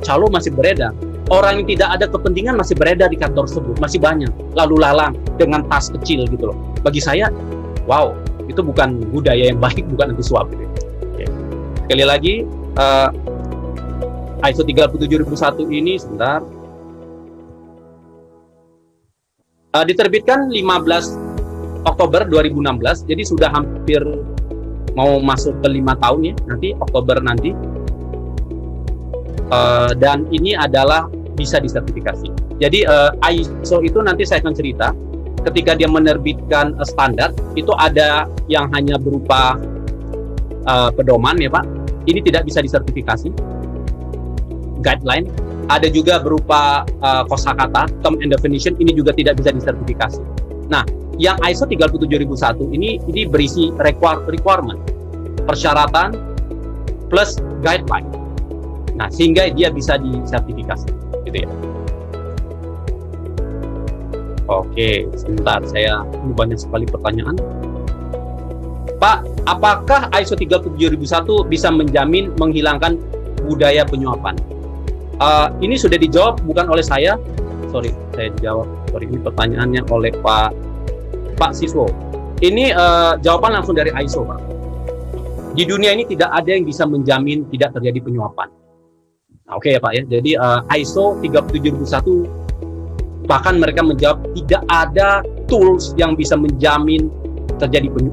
calo masih beredar. Orang yang tidak ada kepentingan masih beredar di kantor tersebut, masih banyak. Lalu lalang dengan tas kecil gitu loh. Bagi saya, wow, itu bukan budaya yang baik, bukan anti suap. Gitu. Oke. Sekali lagi, ISO 37001 ini sebentar. Diterbitkan 15 Oktober 2016, jadi sudah hampir mau masuk ke 5 tahun ya, nanti Oktober nanti. Dan ini adalah bisa disertifikasi. Jadi ISO itu nanti saya akan cerita, ketika dia menerbitkan standar, itu ada yang hanya berupa pedoman ya Pak, ini tidak bisa disertifikasi, guideline. Ada juga berupa kosakata, term and definition, ini juga tidak bisa disertifikasi. Nah, yang ISO 37001 ini berisi requirement, persyaratan plus guideline. Nah, sehingga dia bisa disertifikasi, gitu ya. Oke, sebentar, saya ini banyak sekali pertanyaan. Pak, apakah ISO 37001 bisa menjamin menghilangkan budaya penyuapan? Ini sudah dijawab bukan oleh saya. Sorry, saya dijawab. Sorry, ini pertanyaannya oleh Pak Siswo. Ini jawaban langsung dari ISO, Pak. Di dunia ini tidak ada yang bisa menjamin tidak terjadi penyuapan. Nah, oke ya Pak ya. Jadi ISO 37001 bahkan mereka menjawab tidak ada tools yang bisa menjamin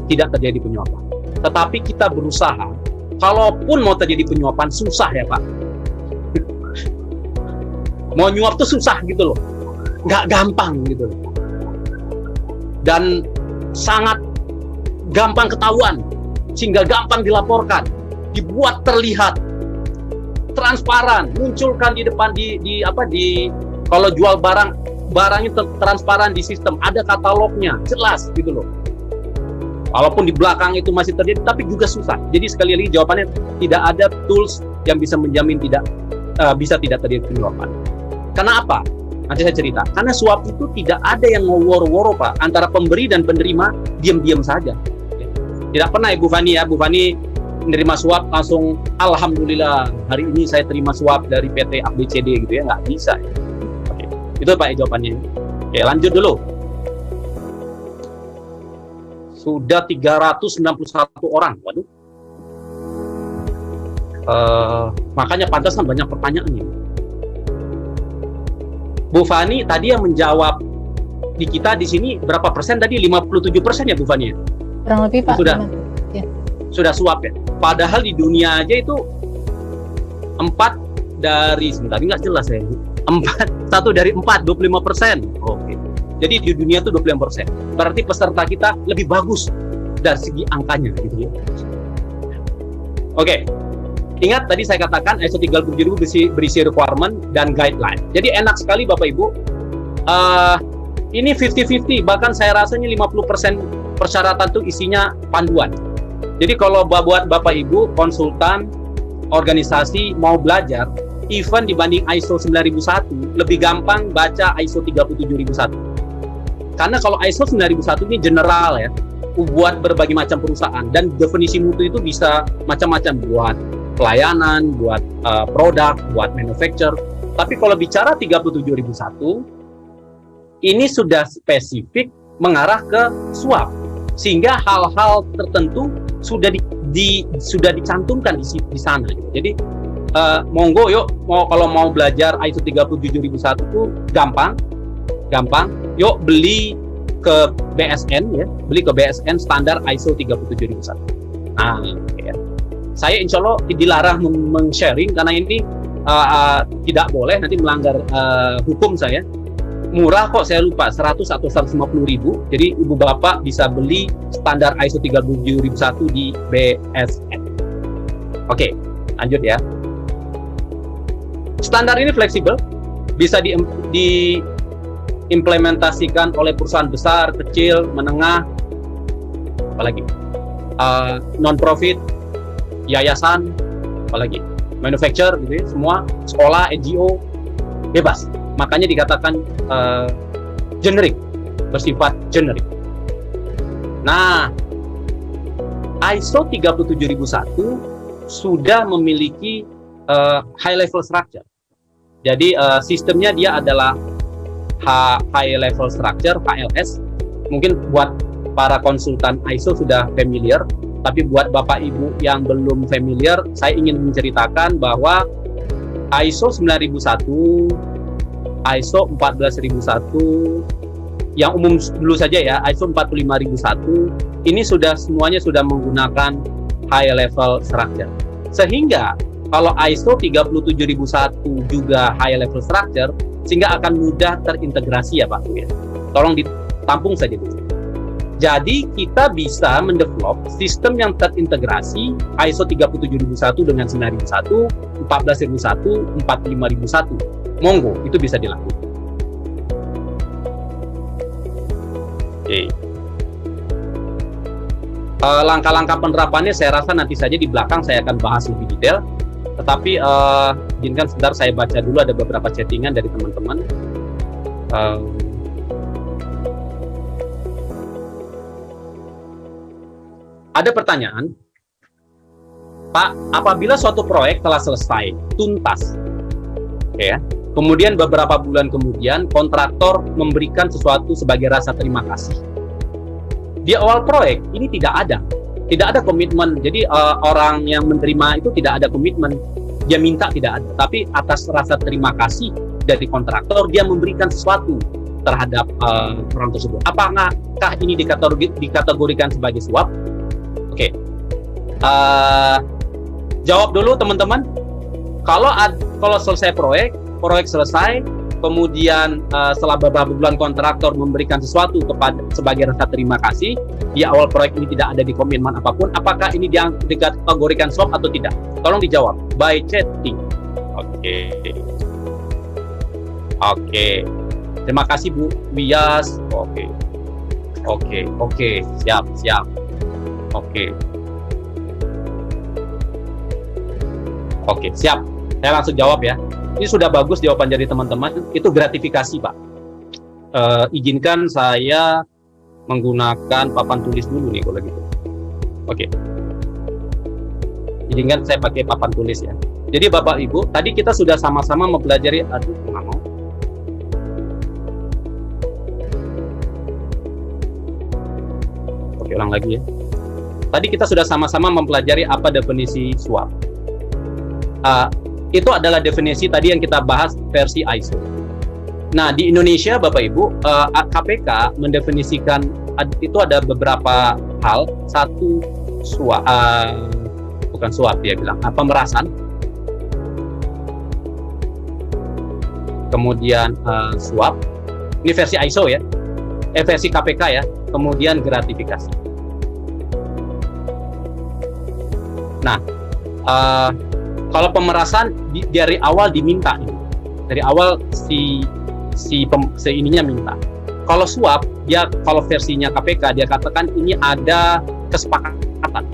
tidak terjadi penyuapan. Tetapi kita berusaha, kalaupun mau terjadi penyuapan susah ya Pak. Mau nyuap tuh susah gitu loh, nggak gampang gitu loh. Dan sangat gampang ketahuan, sehingga gampang dilaporkan, dibuat terlihat transparan, munculkan di depan di kalau jual barangnya transparan di sistem, ada katalognya, jelas gitu loh. Walaupun di belakang itu masih terjadi, tapi juga susah. Jadi sekali lagi jawabannya tidak ada tools yang bisa menjamin tidak terjadi penyuapan. Karena apa? Nanti saya cerita. Karena suap itu tidak ada yang ngoworo-woro Pak, antara pemberi dan penerima diam-diam saja. Tidak pernah Ibu Fani ya, Bu Fani menerima suap langsung alhamdulillah hari ini saya terima suap dari PT ABCD gitu ya, nggak bisa. Oke. Itu Pak jawabannya. Oke, lanjut dulu. Sudah 391 orang, waduh. Makanya pantas kan banyak pertanyaan nih. Bu Fani tadi yang menjawab di kita di sini berapa persen tadi? 57% ya Bu Fani ya? Kurang lebih Pak. Sudah suap ya. Padahal di dunia aja itu 4 dari sebentar ini nggak jelas ya. 1 dari 4 25%. Oke. Jadi di dunia itu 25%. Berarti peserta kita lebih bagus dari segi angkanya gitu ya. Oke. Ingat tadi saya katakan ISO 37000 berisi requirement dan guideline. Jadi enak sekali Bapak Ibu. Ini 50-50, bahkan saya rasanya 50% persyaratan itu isinya panduan. Jadi kalau buat Bapak Ibu konsultan organisasi mau belajar, even dibanding ISO 9001 lebih gampang baca ISO 37001. Karena kalau ISO 9001 ini general ya, buat berbagai macam perusahaan, dan definisi mutu itu bisa macam-macam, buat pelayanan, buat produk, buat manufacture. Tapi kalau bicara 37001 ini sudah spesifik mengarah ke suap, sehingga hal-hal tertentu sudah dicantumkan di sana. Jadi monggo yuk, kalau mau belajar ISO 37001 itu gampang. Yuk beli ke BSN ya, beli ke BSN standar ISO 37001. Nah, ya. Saya insya Allah dilarang men-sharing karena ini tidak boleh, nanti melanggar hukum saya. Murah kok, saya lupa 100 atau 150 ribu. Jadi ibu bapak bisa beli standar ISO 37001 di BSN. Oke, lanjut ya. Standar ini fleksibel, bisa diimplementasikan oleh perusahaan besar, kecil, menengah, apalagi non-profit, yayasan, apalagi manufacturer gitu ya, semua, sekolah, NGO, bebas. Makanya dikatakan generik, bersifat generik. Nah, ISO 37001 sudah memiliki high level structure. Jadi sistemnya dia adalah high level structure, HLS. Mungkin buat para konsultan ISO sudah familiar, tapi buat Bapak Ibu yang belum familiar, saya ingin menceritakan bahwa ISO 9001, ISO 14001, yang umum dulu saja ya, ISO 45001 ini semuanya sudah menggunakan high level structure. Sehingga kalau ISO 37001 juga high level structure, sehingga akan mudah terintegrasi ya Pak Bu ya. Tolong ditampung saja dulu. Jadi kita bisa mendevelop sistem yang terintegrasi ISO 37001 dengan 9001, 14001, 45001. Monggo, itu bisa dilakukan. Oke. Langkah-langkah penerapannya saya rasa nanti saja di belakang saya akan bahas lebih detail. Tetapi izinkan sebentar saya baca dulu, ada beberapa chattingan dari teman-teman. Ada pertanyaan, Pak, apabila suatu proyek telah selesai, tuntas, ya, kemudian beberapa bulan kemudian kontraktor memberikan sesuatu sebagai rasa terima kasih. Di awal proyek ini tidak ada komitmen. Jadi orang yang menerima itu tidak ada komitmen, dia minta tidak ada. Tapi atas rasa terima kasih dari kontraktor, dia memberikan sesuatu terhadap orang tersebut. Apakah ini dikategorikan sebagai suap? Oke. Jawab dulu teman-teman. Kalau selesai proyek selesai, kemudian setelah beberapa bulan kontraktor memberikan sesuatu sebagai rasa terima kasih, di awal proyek ini tidak ada di komitmen apapun, apakah ini dikategorikan swap atau tidak? Tolong dijawab by chatting. Oke. Terima kasih Bu Wias. Oke. Siap. Oke, siap. Saya langsung jawab ya. Ini sudah bagus jawaban dari teman-teman. Itu gratifikasi, Pak. Izinkan saya menggunakan papan tulis dulu nih kalau gitu. Oke. Izinkan saya pakai papan tulis ya. Jadi Bapak Ibu, tadi kita sudah sama-sama mempelajari. Nggak mau. Oke, ulang lagi ya. Tadi kita sudah sama-sama mempelajari apa definisi swap. Itu adalah definisi tadi yang kita bahas versi ISO. Nah, di Indonesia, Bapak Ibu, KPK mendefinisikan itu ada beberapa hal. Satu, bukan suap, dia bilang, pemerasan. Kemudian suap. Ini versi ISO ya. Versi KPK ya. Kemudian gratifikasi. Nah, kalau pemerasan dari awal diminta ini, dari awal si ininya minta. Kalau suap, dia kalau versinya KPK dia katakan ini ada kesepakatan.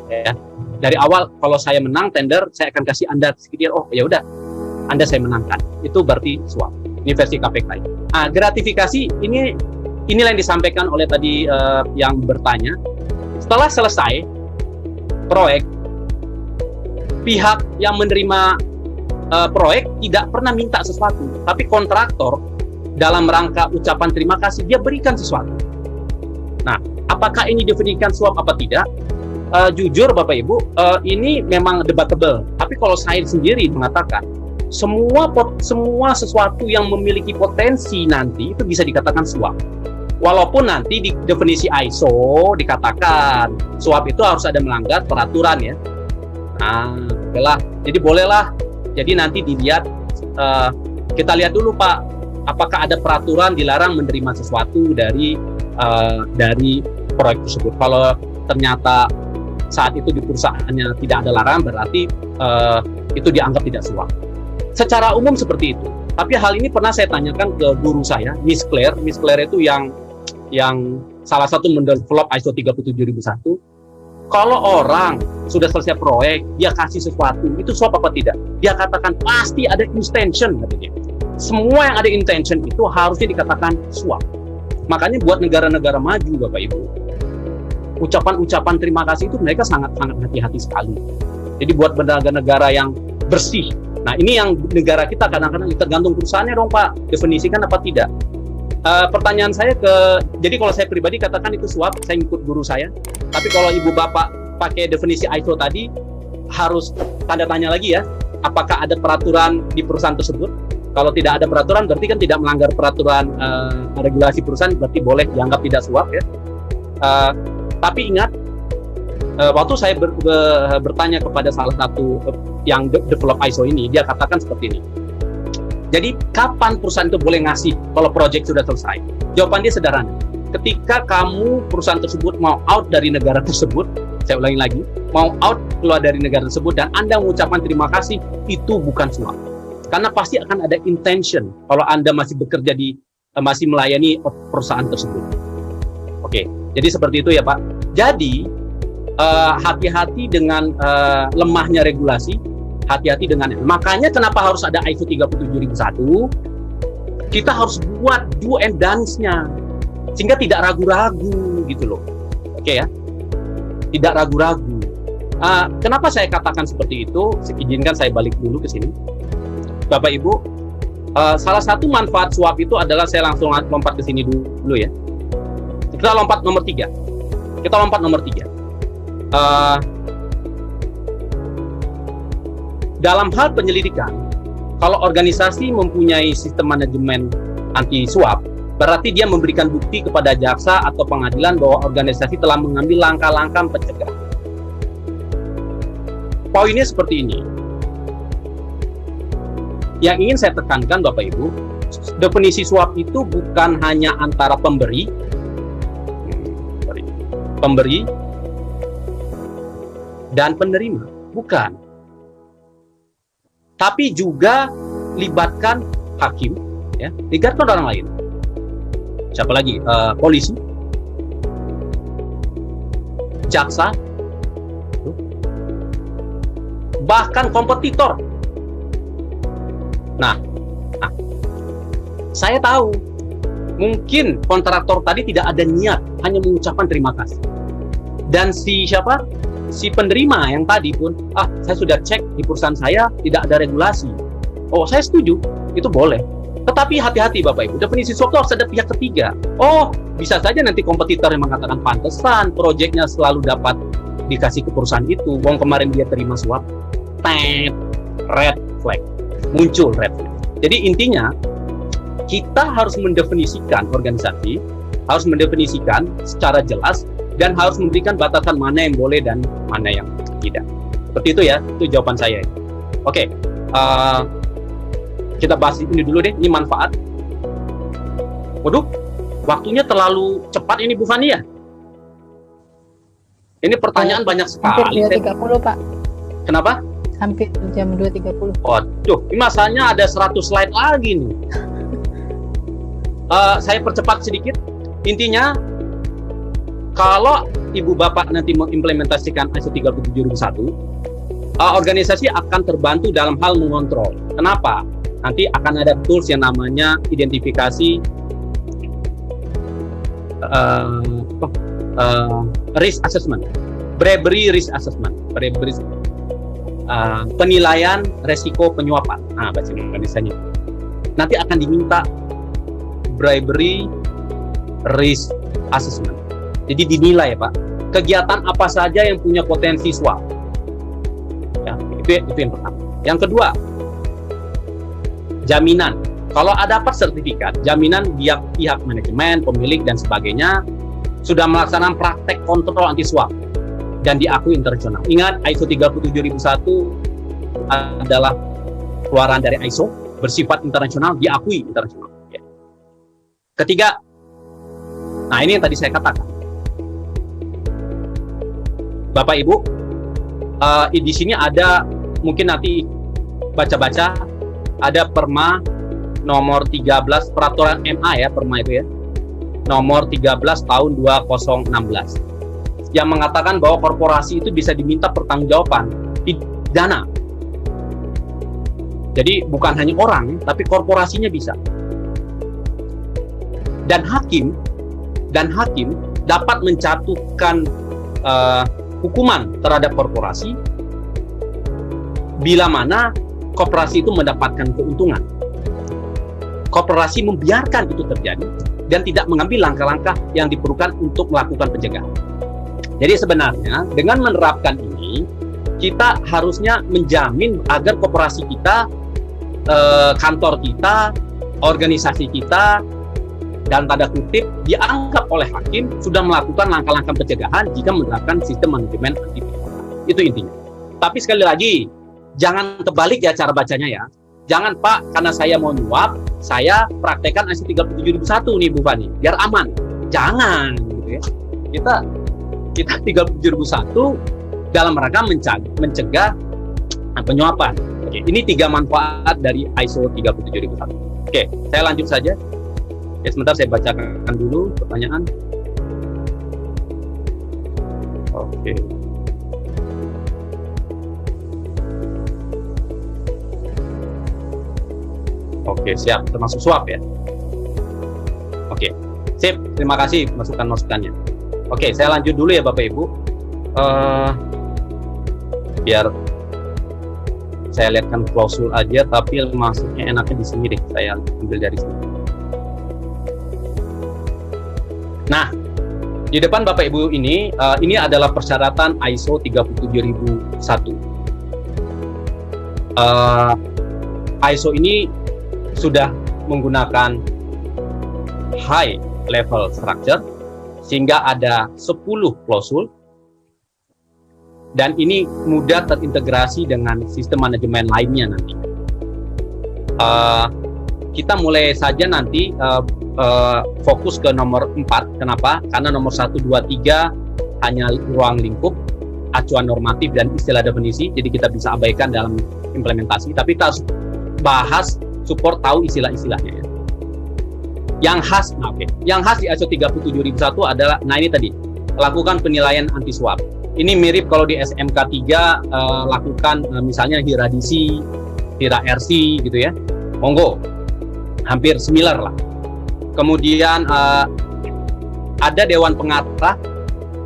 Ya, dari awal kalau saya menang tender, saya akan kasih Anda sekitar, oh ya udah, Anda saya menangkan. Itu berarti suap. Ini versi KPK. Gratifikasi inilah yang disampaikan oleh tadi yang bertanya. Setelah selesai proyek, pihak yang menerima proyek tidak pernah minta sesuatu, tapi kontraktor dalam rangka ucapan terima kasih dia berikan sesuatu. Nah, apakah ini definisikan suap apa tidak? Jujur Bapak Ibu, ini memang debatable. Tapi kalau saya sendiri mengatakan semua sesuatu yang memiliki potensi nanti itu bisa dikatakan suap. Walaupun nanti di definisi ISO dikatakan suap itu harus ada melanggar peraturan ya. Nah, okelah. Jadi bolehlah. Jadi nanti dilihat, kita lihat dulu Pak, apakah ada peraturan dilarang menerima sesuatu dari proyek tersebut. Kalau ternyata saat itu di perusahaannya tidak ada larangan, berarti itu dianggap tidak suap. Secara umum seperti itu. Tapi hal ini pernah saya tanyakan ke guru saya, Miss Claire. Miss Claire itu yang salah satu mendevelop ISO 37001. Kalau orang sudah selesai proyek, dia kasih sesuatu, itu suap apa tidak? Dia katakan pasti ada intention, katanya. Semua yang ada intention itu harusnya dikatakan suap. Makanya buat negara-negara maju, Bapak Ibu, ucapan-ucapan terima kasih itu mereka sangat-sangat hati-hati sekali. Jadi buat negara-negara yang bersih. Nah, ini yang negara kita kadang-kadang tergantung perusahaannya dong Pak, definisikan apa tidak. Pertanyaan saya jadi kalau saya pribadi katakan itu suap, saya ikut guru saya. Tapi kalau Ibu Bapak pakai definisi ISO tadi, harus tanda tanya lagi ya, apakah ada peraturan di perusahaan tersebut? Kalau tidak ada peraturan berarti kan tidak melanggar peraturan regulasi perusahaan, berarti boleh dianggap tidak suap ya. Tapi ingat, waktu saya bertanya kepada salah satu yang develop ISO ini, dia katakan seperti ini. Jadi kapan perusahaan itu boleh ngasih kalau proyek sudah selesai? Jawaban dia sederhana. Ketika perusahaan tersebut mau out dari negara tersebut, saya ulangi lagi, mau out keluar dari negara tersebut dan Anda mengucapkan terima kasih, itu bukan suap. Karena pasti akan ada intention kalau Anda masih bekerja masih melayani perusahaan tersebut. Oke, jadi seperti itu ya Pak. Jadi hati-hati dengan lemahnya regulasi, hati-hati dengan makanya kenapa harus ada ISO 37001? Kita harus buat do and dance-nya sehingga tidak ragu-ragu gitu loh. Oke ya, tidak ragu-ragu. Kenapa saya katakan seperti itu? Izinkan saya balik dulu ke sini. Bapak Ibu, salah satu manfaat suap itu adalah, saya langsung lompat ke sini dulu ya. Kita lompat nomor 3. Dalam hal penyelidikan, kalau organisasi mempunyai sistem manajemen anti suap, berarti dia memberikan bukti kepada jaksa atau pengadilan bahwa organisasi telah mengambil langkah-langkah pencegahan. Poinnya seperti ini. Yang ingin saya tekankan Bapak Ibu, definisi suap itu bukan hanya antara pemberi dan penerima, bukan. Tapi juga libatkan hakim, ya, libatkan orang lain. Siapa lagi? Polisi, jaksa, bahkan kompetitor. Nah, saya tahu mungkin kontraktor tadi tidak ada niat, hanya mengucapkan terima kasih. Dan si penerima yang tadi pun, saya sudah cek di perusahaan saya tidak ada regulasi. Oh, saya setuju, itu boleh. Tetapi hati-hati Bapak Ibu, definisi suap itu harus ada pihak ketiga. Oh, bisa saja nanti kompetitor yang mengatakan pantesan proyeknya selalu dapat dikasih ke perusahaan itu. Wong kemarin dia terima suap, red flag. Muncul red flag. Jadi intinya kita harus mendefinisikan organisasi, harus mendefinisikan secara jelas dan harus memberikan batasan mana yang boleh dan mana yang tidak. Seperti itu ya, itu jawaban saya. Oke, kita bahas ini dulu deh, ini manfaat. Waduh, waktunya terlalu cepat ini Bu Fani ya? Ini pertanyaan banyak sekali. Hampir 2.30 Pak. Kenapa? Hampir jam 2.30. Waduh, ini masanya ada 100 slide lagi nih. Saya percepat sedikit. Intinya, kalau Ibu Bapak nanti mengimplementasikan ISO 37001, organisasi akan terbantu dalam hal mengontrol. Kenapa? Nanti akan ada tools yang namanya identifikasi risk assessment, bribery risk assessment, penilaian resiko penyuapan. Bahasa Indonesianya. Nanti akan diminta bribery risk assessment. Jadi dinilai Pak, kegiatan apa saja yang punya potensi suap. Ya, itu yang pertama. Yang kedua, jaminan. Kalau ada dapat sertifikat, jaminan pihak manajemen, pemilik dan sebagainya sudah melaksanakan praktek kontrol anti suap dan diakui internasional. Ingat, ISO 37001 adalah keluaran dari ISO, bersifat internasional, diakui internasional. Ya. Ketiga, nah ini yang tadi saya katakan. Bapak Ibu, di sini ada, mungkin nanti baca-baca, ada Perma nomor 13, peraturan MA ya, Perma itu ya, nomor 13 tahun 2016, yang mengatakan bahwa korporasi itu bisa diminta pertanggungjawaban pidana. Jadi bukan hanya orang, tapi korporasinya bisa. Dan hakim dapat menjatuhkan hukuman terhadap korporasi bila mana korporasi itu mendapatkan keuntungan. Korporasi membiarkan itu terjadi dan tidak mengambil langkah-langkah yang diperlukan untuk melakukan pencegahan. Jadi sebenarnya dengan menerapkan ini, kita harusnya menjamin agar korporasi kita kantor kita, organisasi kita, dan tanda kutip dianggap oleh hakim sudah melakukan langkah-langkah pencegahan jika menerapkan sistem manajemen anti pidana. Itu intinya. Tapi sekali lagi, jangan kebalik ya cara bacanya ya. Jangan Pak, karena saya mau nyuap, saya praktekkan ISO 37001 nih Bu Fani, biar aman. Jangan gitu ya. Kita 37001 dalam rangka mencegah penyuapan. Oke, ini 3 manfaat dari ISO 37001. Oke, saya lanjut saja. Oke, sebentar saya bacakan dulu pertanyaan. Oke. Oke, siap. Termasuk suap ya. Oke, sip. Terima kasih masukan-masukannya. Oke, saya lanjut dulu ya Bapak Ibu. Biar saya lihatkan klausul aja, tapi masuknya enaknya di sini deh. Saya ambil dari sini. Nah, di depan Bapak Ibu ini adalah persyaratan ISO 37001. ISO ini sudah menggunakan high level structure, sehingga ada 10 klausul, dan ini mudah terintegrasi dengan sistem manajemen lainnya nanti. Kita mulai saja nanti fokus ke nomor 4. Kenapa? Karena nomor 1, 2, 3 hanya ruang lingkup, acuan normatif, dan istilah definisi, jadi kita bisa abaikan dalam implementasi, tapi kita harus bahas support tahu istilah-istilahnya ya. Yang khas, yang khas di ISO 37001 adalah, ini tadi, lakukan penilaian anti suap. Ini mirip kalau di SMK 3 lakukan misalnya hiradisi, hira RC gitu ya. Monggo, hampir similar lah. Kemudian ada Dewan Pengarah.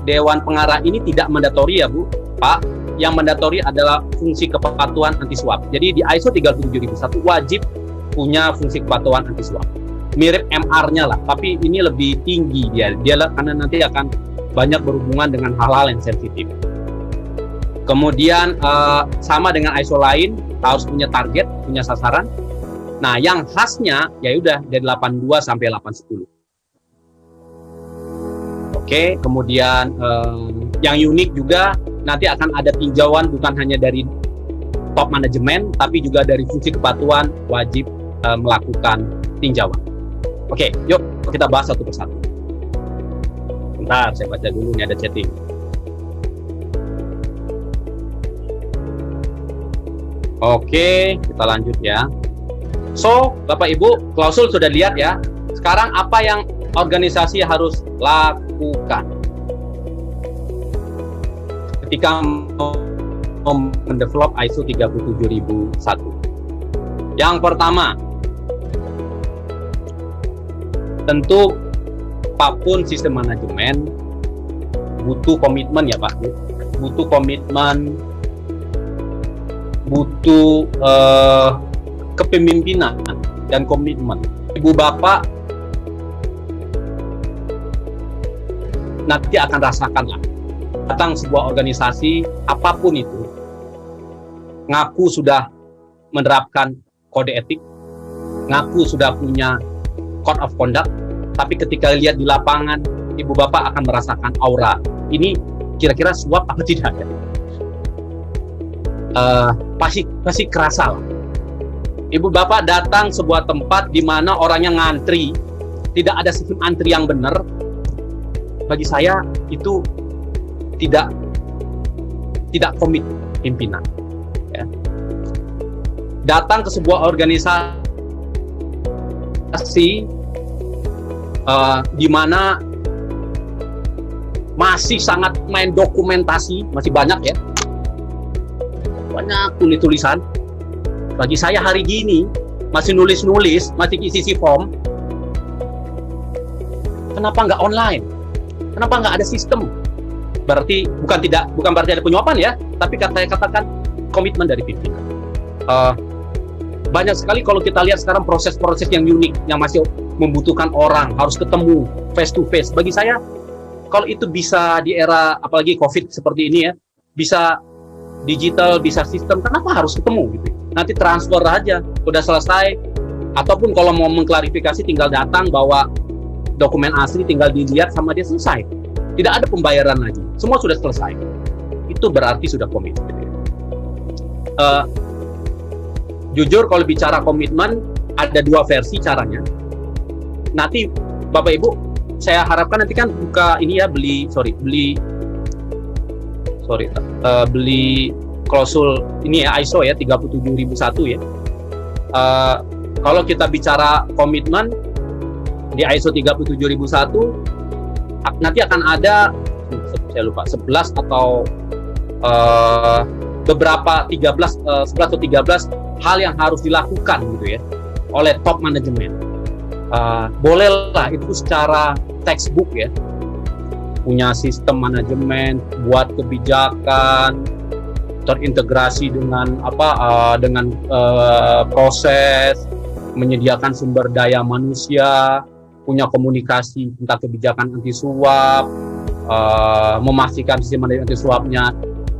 Dewan Pengarah ini tidak mandatori ya Bu, Pak. Yang mandatori adalah fungsi kepatuhan anti suap. Jadi di ISO 37001 wajib punya fungsi kepatuhan anti suap. Mirip MR-nya lah, tapi ini lebih tinggi dia karena nanti akan banyak berhubungan dengan hal-hal yang sensitif. Kemudian sama dengan ISO lain, harus punya target, punya sasaran. Nah, yang khasnya ya udah dari 82 sampai 810. Oke, kemudian yang unik juga nanti akan ada tinjauan bukan hanya dari top manajemen, tapi juga dari fungsi kepatuhan wajib melakukan tinjauan. Oke, yuk kita bahas satu persatu. Bentar, saya baca dulu, ini ada chatting. Oke, kita lanjut ya. So, Bapak Ibu, klausul sudah lihat ya. Sekarang apa yang organisasi harus lakukan ketika mendevelop ISO 37001? Yang pertama, tentu apapun sistem manajemen butuh komitmen ya Pak. Butuh komitmen, butuh kepemimpinan dan komitmen. Ibu Bapak nanti akan rasakan lah, datang sebuah organisasi apapun itu, ngaku sudah menerapkan kode etik, ngaku sudah punya code of conduct, tapi ketika lihat di lapangan, Ibu Bapak akan merasakan aura. Ini kira-kira suap apa tidak ya? Pasti kerasa lah. Ibu Bapak datang sebuah tempat di mana orangnya ngantri, tidak ada sistem antri yang benar. Bagi saya itu tidak komit pimpinan. Ya. Datang ke sebuah organisasi di mana masih sangat main dokumentasi, masih banyak ya, banyak tulisan. Bagi saya hari gini masih nulis, masih isi form. Kenapa nggak online? Kenapa nggak ada sistem? Berarti bukan berarti ada penyuapan ya, tapi katakan komitmen dari pimpinan. Banyak sekali kalau kita lihat sekarang proses-proses yang unik, yang masih membutuhkan orang, harus ketemu face to face. Bagi saya, kalau itu bisa di era apalagi COVID seperti ini ya, bisa digital, bisa sistem, kenapa harus ketemu gitu? nanti transfer aja, udah selesai. Ataupun kalau mau mengklarifikasi tinggal datang bawa dokumen asli, tinggal dilihat sama dia, selesai. Tidak ada pembayaran lagi, semua sudah selesai. Itu berarti sudah komitmen. Jujur kalau bicara komitmen, ada dua versi caranya. Nanti Bapak Ibu, saya harapkan nanti kan buka ini ya, beli klausul ini ya, ISO ya 37001 ya. Kalau kita bicara komitmen di ISO 37001, nanti akan ada, saya lupa 11 atau beberapa 11 atau 13 hal yang harus dilakukan gitu ya oleh top manajemen. Bolehlah itu secara textbook ya, punya sistem manajemen, buat kebijakan, terintegrasi dengan proses, menyediakan sumber daya manusia, punya komunikasi tentang kebijakan anti suap, memastikan sistem anti suapnya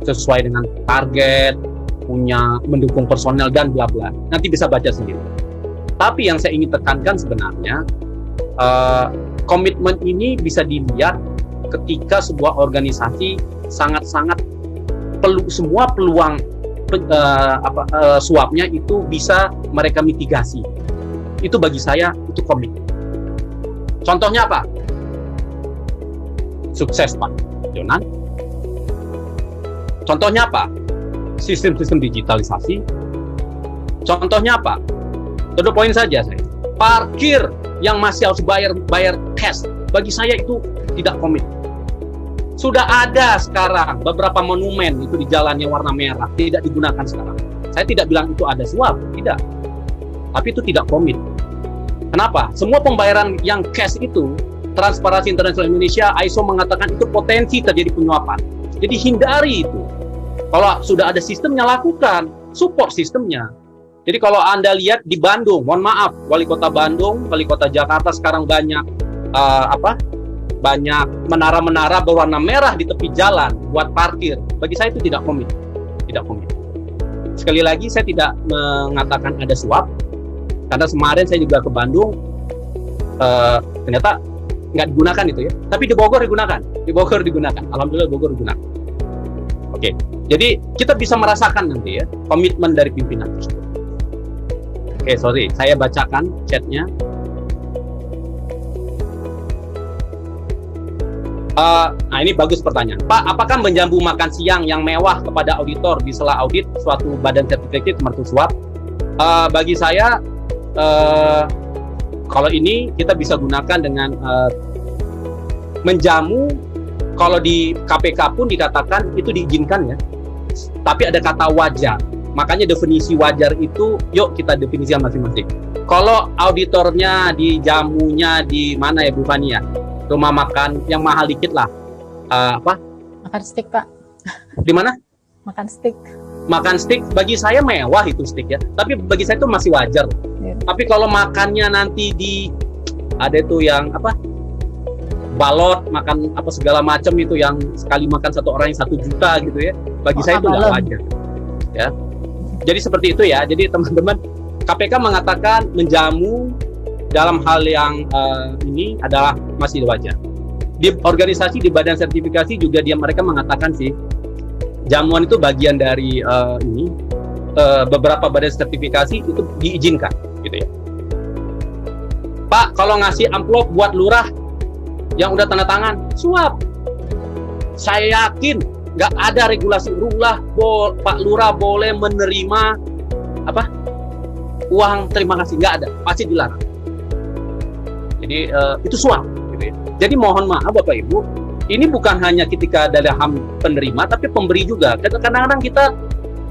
sesuai dengan target, punya mendukung personel dan bla bla. Nanti bisa baca sendiri. Tapi yang saya ingin tekankan sebenarnya, komitmen ini bisa dilihat ketika sebuah organisasi sangat-sangat semua peluang suapnya itu bisa mereka mitigasi. Itu bagi saya itu komitmen. Contohnya apa? Sukses Pak Jonan. Contohnya apa? Sistem-sistem digitalisasi. Contohnya apa? To the point saja saya. Parkir yang masih harus bayar cash, bagi saya itu tidak komit. Sudah ada sekarang beberapa monumen itu di jalannya warna merah, tidak digunakan sekarang. Saya tidak bilang itu ada suap, tidak. Tapi itu tidak komit. Kenapa? Semua pembayaran yang cash itu, Transparansi Internasional Indonesia, ISO mengatakan itu potensi terjadi penyuapan. Jadi hindari itu. Kalau sudah ada sistemnya, lakukan, support sistemnya. Jadi kalau Anda lihat di Bandung, mohon maaf, Wali Kota Bandung, Wali Kota Jakarta sekarang banyak banyak menara-menara berwarna merah di tepi jalan buat parkir. Bagi saya itu tidak komit. Tidak komit. Sekali lagi saya tidak mengatakan ada suap, karena kemarin saya juga ke Bandung, ternyata nggak digunakan itu ya. Tapi di Bogor digunakan. Di Bogor digunakan. Alhamdulillah Bogor digunakan. Oke, jadi kita bisa merasakan nanti ya komitmen dari pimpinan tersebut. Oke, sorry, saya bacakan chatnya. Nah ini bagus pertanyaan. Pak, apakah menjambu makan siang yang mewah kepada auditor di sela audit suatu badan sertifikat termasuk suap? Bagi saya, kalau ini kita bisa gunakan dengan menjamu. Kalau di KPK pun dikatakan itu diizinkan ya, tapi ada kata wajar. Makanya definisi wajar itu, yuk kita definisi masing-masing. Kalau auditornya di jamunya di mana ya Bu Fani ya? Rumah makan yang mahal dikit lah. Makan steak Pak. Di mana? Makan steak. Makan steak bagi saya mewah itu steak ya. Tapi bagi saya itu masih wajar. Yeah. Tapi kalau makannya nanti ada itu yang balot, makan apa segala macam itu yang sekali makan satu orang yang 1 juta gitu ya. Bagi saya itu nggak wajar. Ya. Jadi seperti itu ya. Jadi teman-teman, KPK mengatakan menjamu dalam hal yang ini adalah masih wajar. Di organisasi, di badan sertifikasi juga mereka mengatakan sih jamuan itu bagian dari beberapa badan sertifikasi itu diizinkan gitu ya. Pak, kalau ngasih amplop buat lurah yang udah tanda tangan, suap. Saya yakin nggak ada regulasi Pak Lurah boleh menerima uang terima kasih, nggak ada, pasti dilarang. Jadi itu suap. Gitu ya. Jadi mohon maaf Bapak Ibu, ini bukan hanya ketika dalam penerima, tapi pemberi juga. Kadang-kadang kita,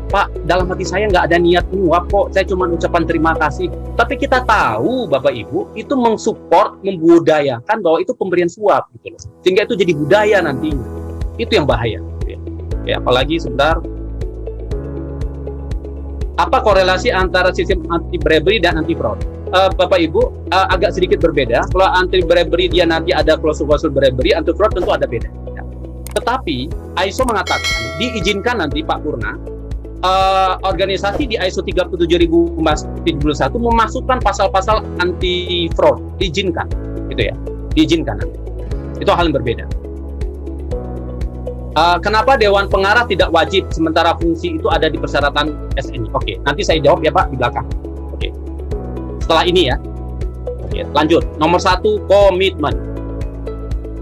Pak, dalam hati saya nggak ada niat menyuap kok, saya cuma ucapan terima kasih. Tapi kita tahu Bapak Ibu itu mensupport, membudayakan bahwa itu pemberian suap gitu loh. Sehingga itu jadi budaya nantinya. Itu yang bahaya. Gitu ya, apalagi sebentar. Apa korelasi antara sistem anti bribery dan anti fraud? Bapak Ibu, agak sedikit berbeda. Kalau anti bribery dia nanti ada klausul-klausul bribery, anti fraud tentu ada beda. Ya. Tetapi ISO mengatakan diizinkan nanti Pak Purna organisasi di ISO 37071 memasukkan pasal-pasal anti fraud, diizinkan, gitu ya, diizinkan nanti. Itu hal yang berbeda. Kenapa Dewan Pengarah tidak wajib sementara fungsi itu ada di persyaratan SNI? Oke, nanti saya jawab ya Pak di belakang. Oke, setelah ini ya. Oke, lanjut. Nomor 1, komitmen.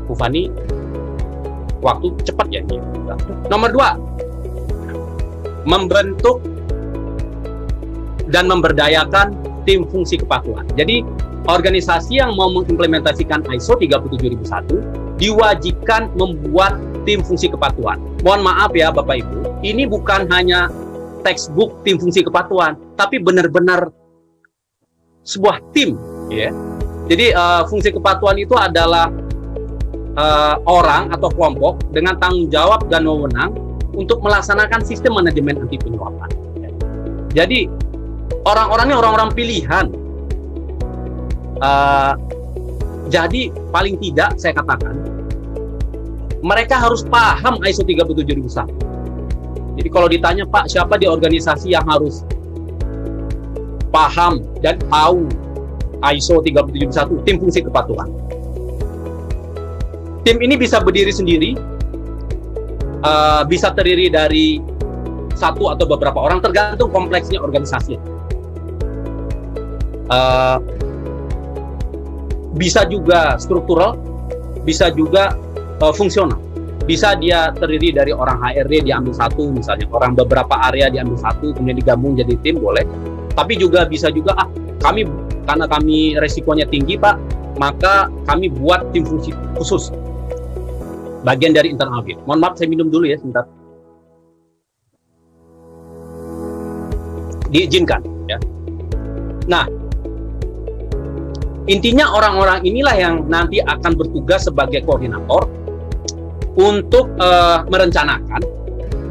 Bu Fani, waktu cepat ya ini. Nomor 2, membentuk dan memberdayakan tim fungsi kepatuhan. Jadi organisasi yang mau mengimplementasikan ISO 37001 diwajibkan membuat tim fungsi kepatuhan. Mohon maaf ya Bapak Ibu, ini bukan hanya textbook tim fungsi kepatuhan, tapi benar-benar sebuah tim, ya. Jadi fungsi kepatuhan itu adalah orang atau kelompok dengan tanggung jawab dan wewenang untuk melaksanakan sistem manajemen anti penyuapan. Jadi orang-orangnya orang-orang pilihan. Jadi paling tidak saya katakan mereka harus paham ISO 37001. Jadi kalau ditanya Pak, siapa di organisasi yang harus paham dan tahu ISO 37001? Tim fungsi kepatuhan. Tim ini bisa berdiri sendiri, bisa terdiri dari satu atau beberapa orang, tergantung kompleksnya organisasi. Bisa juga struktural, bisa juga fungsional. Bisa dia terdiri dari orang HRD diambil satu, misalnya orang beberapa area diambil satu, kemudian digabung jadi tim, boleh. Tapi juga bisa juga karena kami resikonya tinggi Pak, maka kami buat tim fungsi khusus, bagian dari internal audit. Mohon maaf, saya minum dulu ya sebentar. Diizinkan ya. Nah, intinya orang-orang inilah yang nanti akan bertugas sebagai koordinator untuk merencanakan,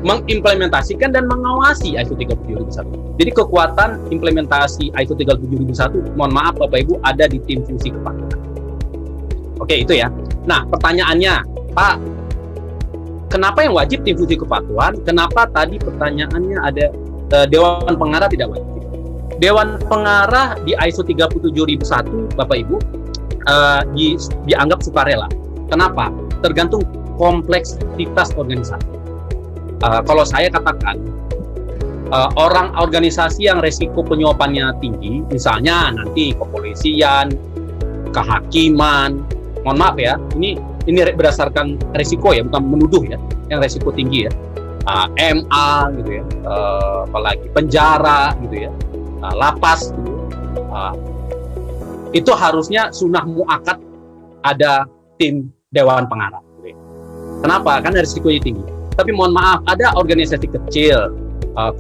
mengimplementasikan dan mengawasi ISO 37001. Jadi kekuatan implementasi ISO 37001, mohon maaf Bapak Ibu, ada di tim fungsi kepatuhan. Oke, itu ya. Nah, pertanyaannya, Pak, kenapa yang wajib tim fungsi kepatuhan? Kenapa tadi pertanyaannya ada Dewan Pengarah tidak wajib? Dewan Pengarah di ISO 37001, Bapak Ibu, dianggap sukarela. Kenapa? Tergantung kompleksitas organisasi. Kalau saya katakan, orang organisasi yang resiko penyuapannya tinggi, misalnya nanti kepolisian, kehakiman, mohon maaf ya, ini berdasarkan resiko ya, bukan menuduh ya, yang resiko tinggi ya, MA gitu ya, apalagi penjara gitu ya, lapas gitu. Itu harusnya sunnah muakkad ada tim Dewan Pengarah. Kenapa? Kan risikonya tinggi. Tapi mohon maaf, ada organisasi kecil,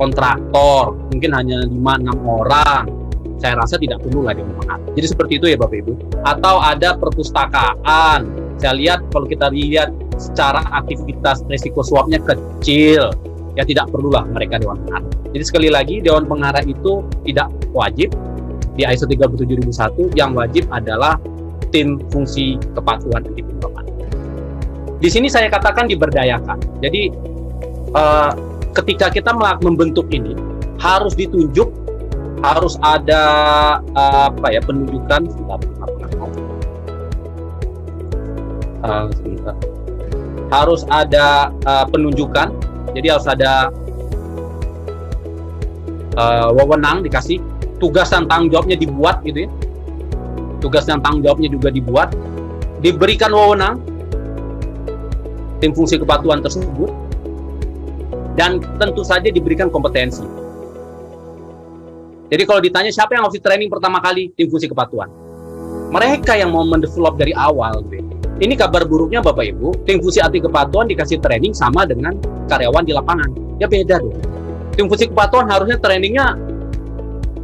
kontraktor, mungkin hanya 5-6 orang. Saya rasa tidak perlu lah Dewan Pengarah. Jadi seperti itu ya Bapak Ibu. Atau ada perpustakaan. Saya lihat, kalau kita lihat secara aktivitas risiko suapnya kecil, ya tidak perlulah mereka Dewan Pengarah. Jadi sekali lagi, Dewan Pengarah itu tidak wajib di ISO 37001. Yang wajib adalah tim fungsi kepatuhan anti penyuapan. Di sini saya katakan diberdayakan. Jadi ketika kita membentuk ini harus ditunjuk, harus ada penunjukan. Harus ada penunjukan. Jadi harus ada wewenang dikasih, tugas dan tanggung jawabnya dibuat gitu ya. Tugas dan tanggung jawabnya juga dibuat, diberikan wewenang tim fungsi kepatuhan tersebut, dan tentu saja diberikan kompetensi. Jadi kalau ditanya siapa yang harus di training pertama kali, tim fungsi kepatuhan. Mereka yang mau mendevelop dari awal. Ini kabar buruknya Bapak Ibu, tim fungsi anti kepatuhan dikasih training sama dengan karyawan di lapangan. Ya beda dong. Tim fungsi kepatuhan harusnya trainingnya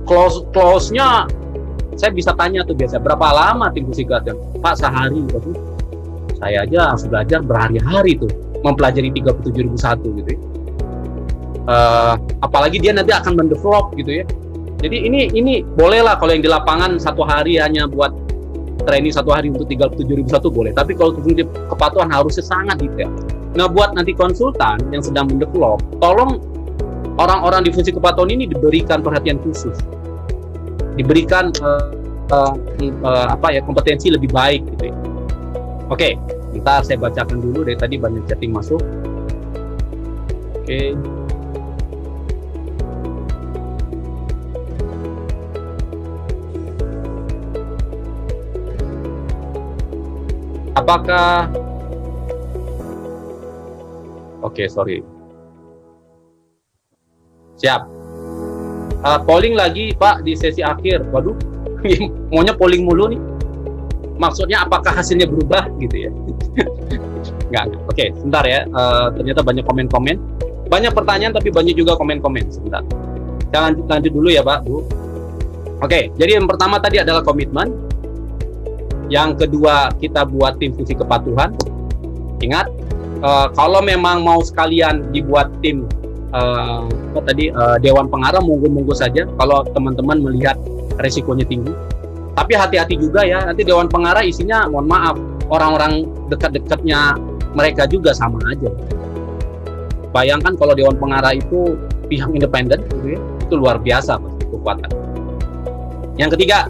close-nya, saya bisa tanya tuh biasa, berapa lama tim fungsi kepatuhan? Pak, sehari. Saya aja harus belajar berhari-hari tuh mempelajari 37001 gitu ya. Apalagi dia nanti akan mendevelop gitu ya. Jadi ini bolehlah kalau yang di lapangan satu hari hanya buat training satu hari untuk 37001 boleh. Tapi kalau fungsi kepatuhan harusnya sangat detail. Nah, buat nanti konsultan yang sedang mendevelop, tolong orang-orang di fungsi kepatuhan ini diberikan perhatian khusus, diberikan kompetensi lebih baik gitu ya. Oke, ntar saya bacakan dulu, dari tadi banyak chatting masuk. Oke. Apakah sorry. Siap. Polling lagi Pak di sesi akhir. Waduh, maunya polling mulu nih. Maksudnya apakah hasilnya berubah gitu ya? Enggak. Oke, sebentar ya. Ternyata banyak komen-komen. Banyak pertanyaan tapi banyak juga komen-komen. Sebentar. Saya lanjut dulu ya Pak, Bu. Oke, jadi yang pertama tadi adalah komitmen. Yang kedua, kita buat tim fungsi kepatuhan. Ingat, kalau memang mau sekalian dibuat tim Dewan Pengarah, monggo saja kalau teman-teman melihat resikonya tinggi. Tapi hati-hati juga ya, nanti Dewan Pengarah isinya, mohon maaf, orang-orang dekat-dekatnya mereka juga sama aja. Bayangkan kalau Dewan Pengarah itu pihak independen, gitu ya, itu luar biasa kekuatan. Yang ketiga,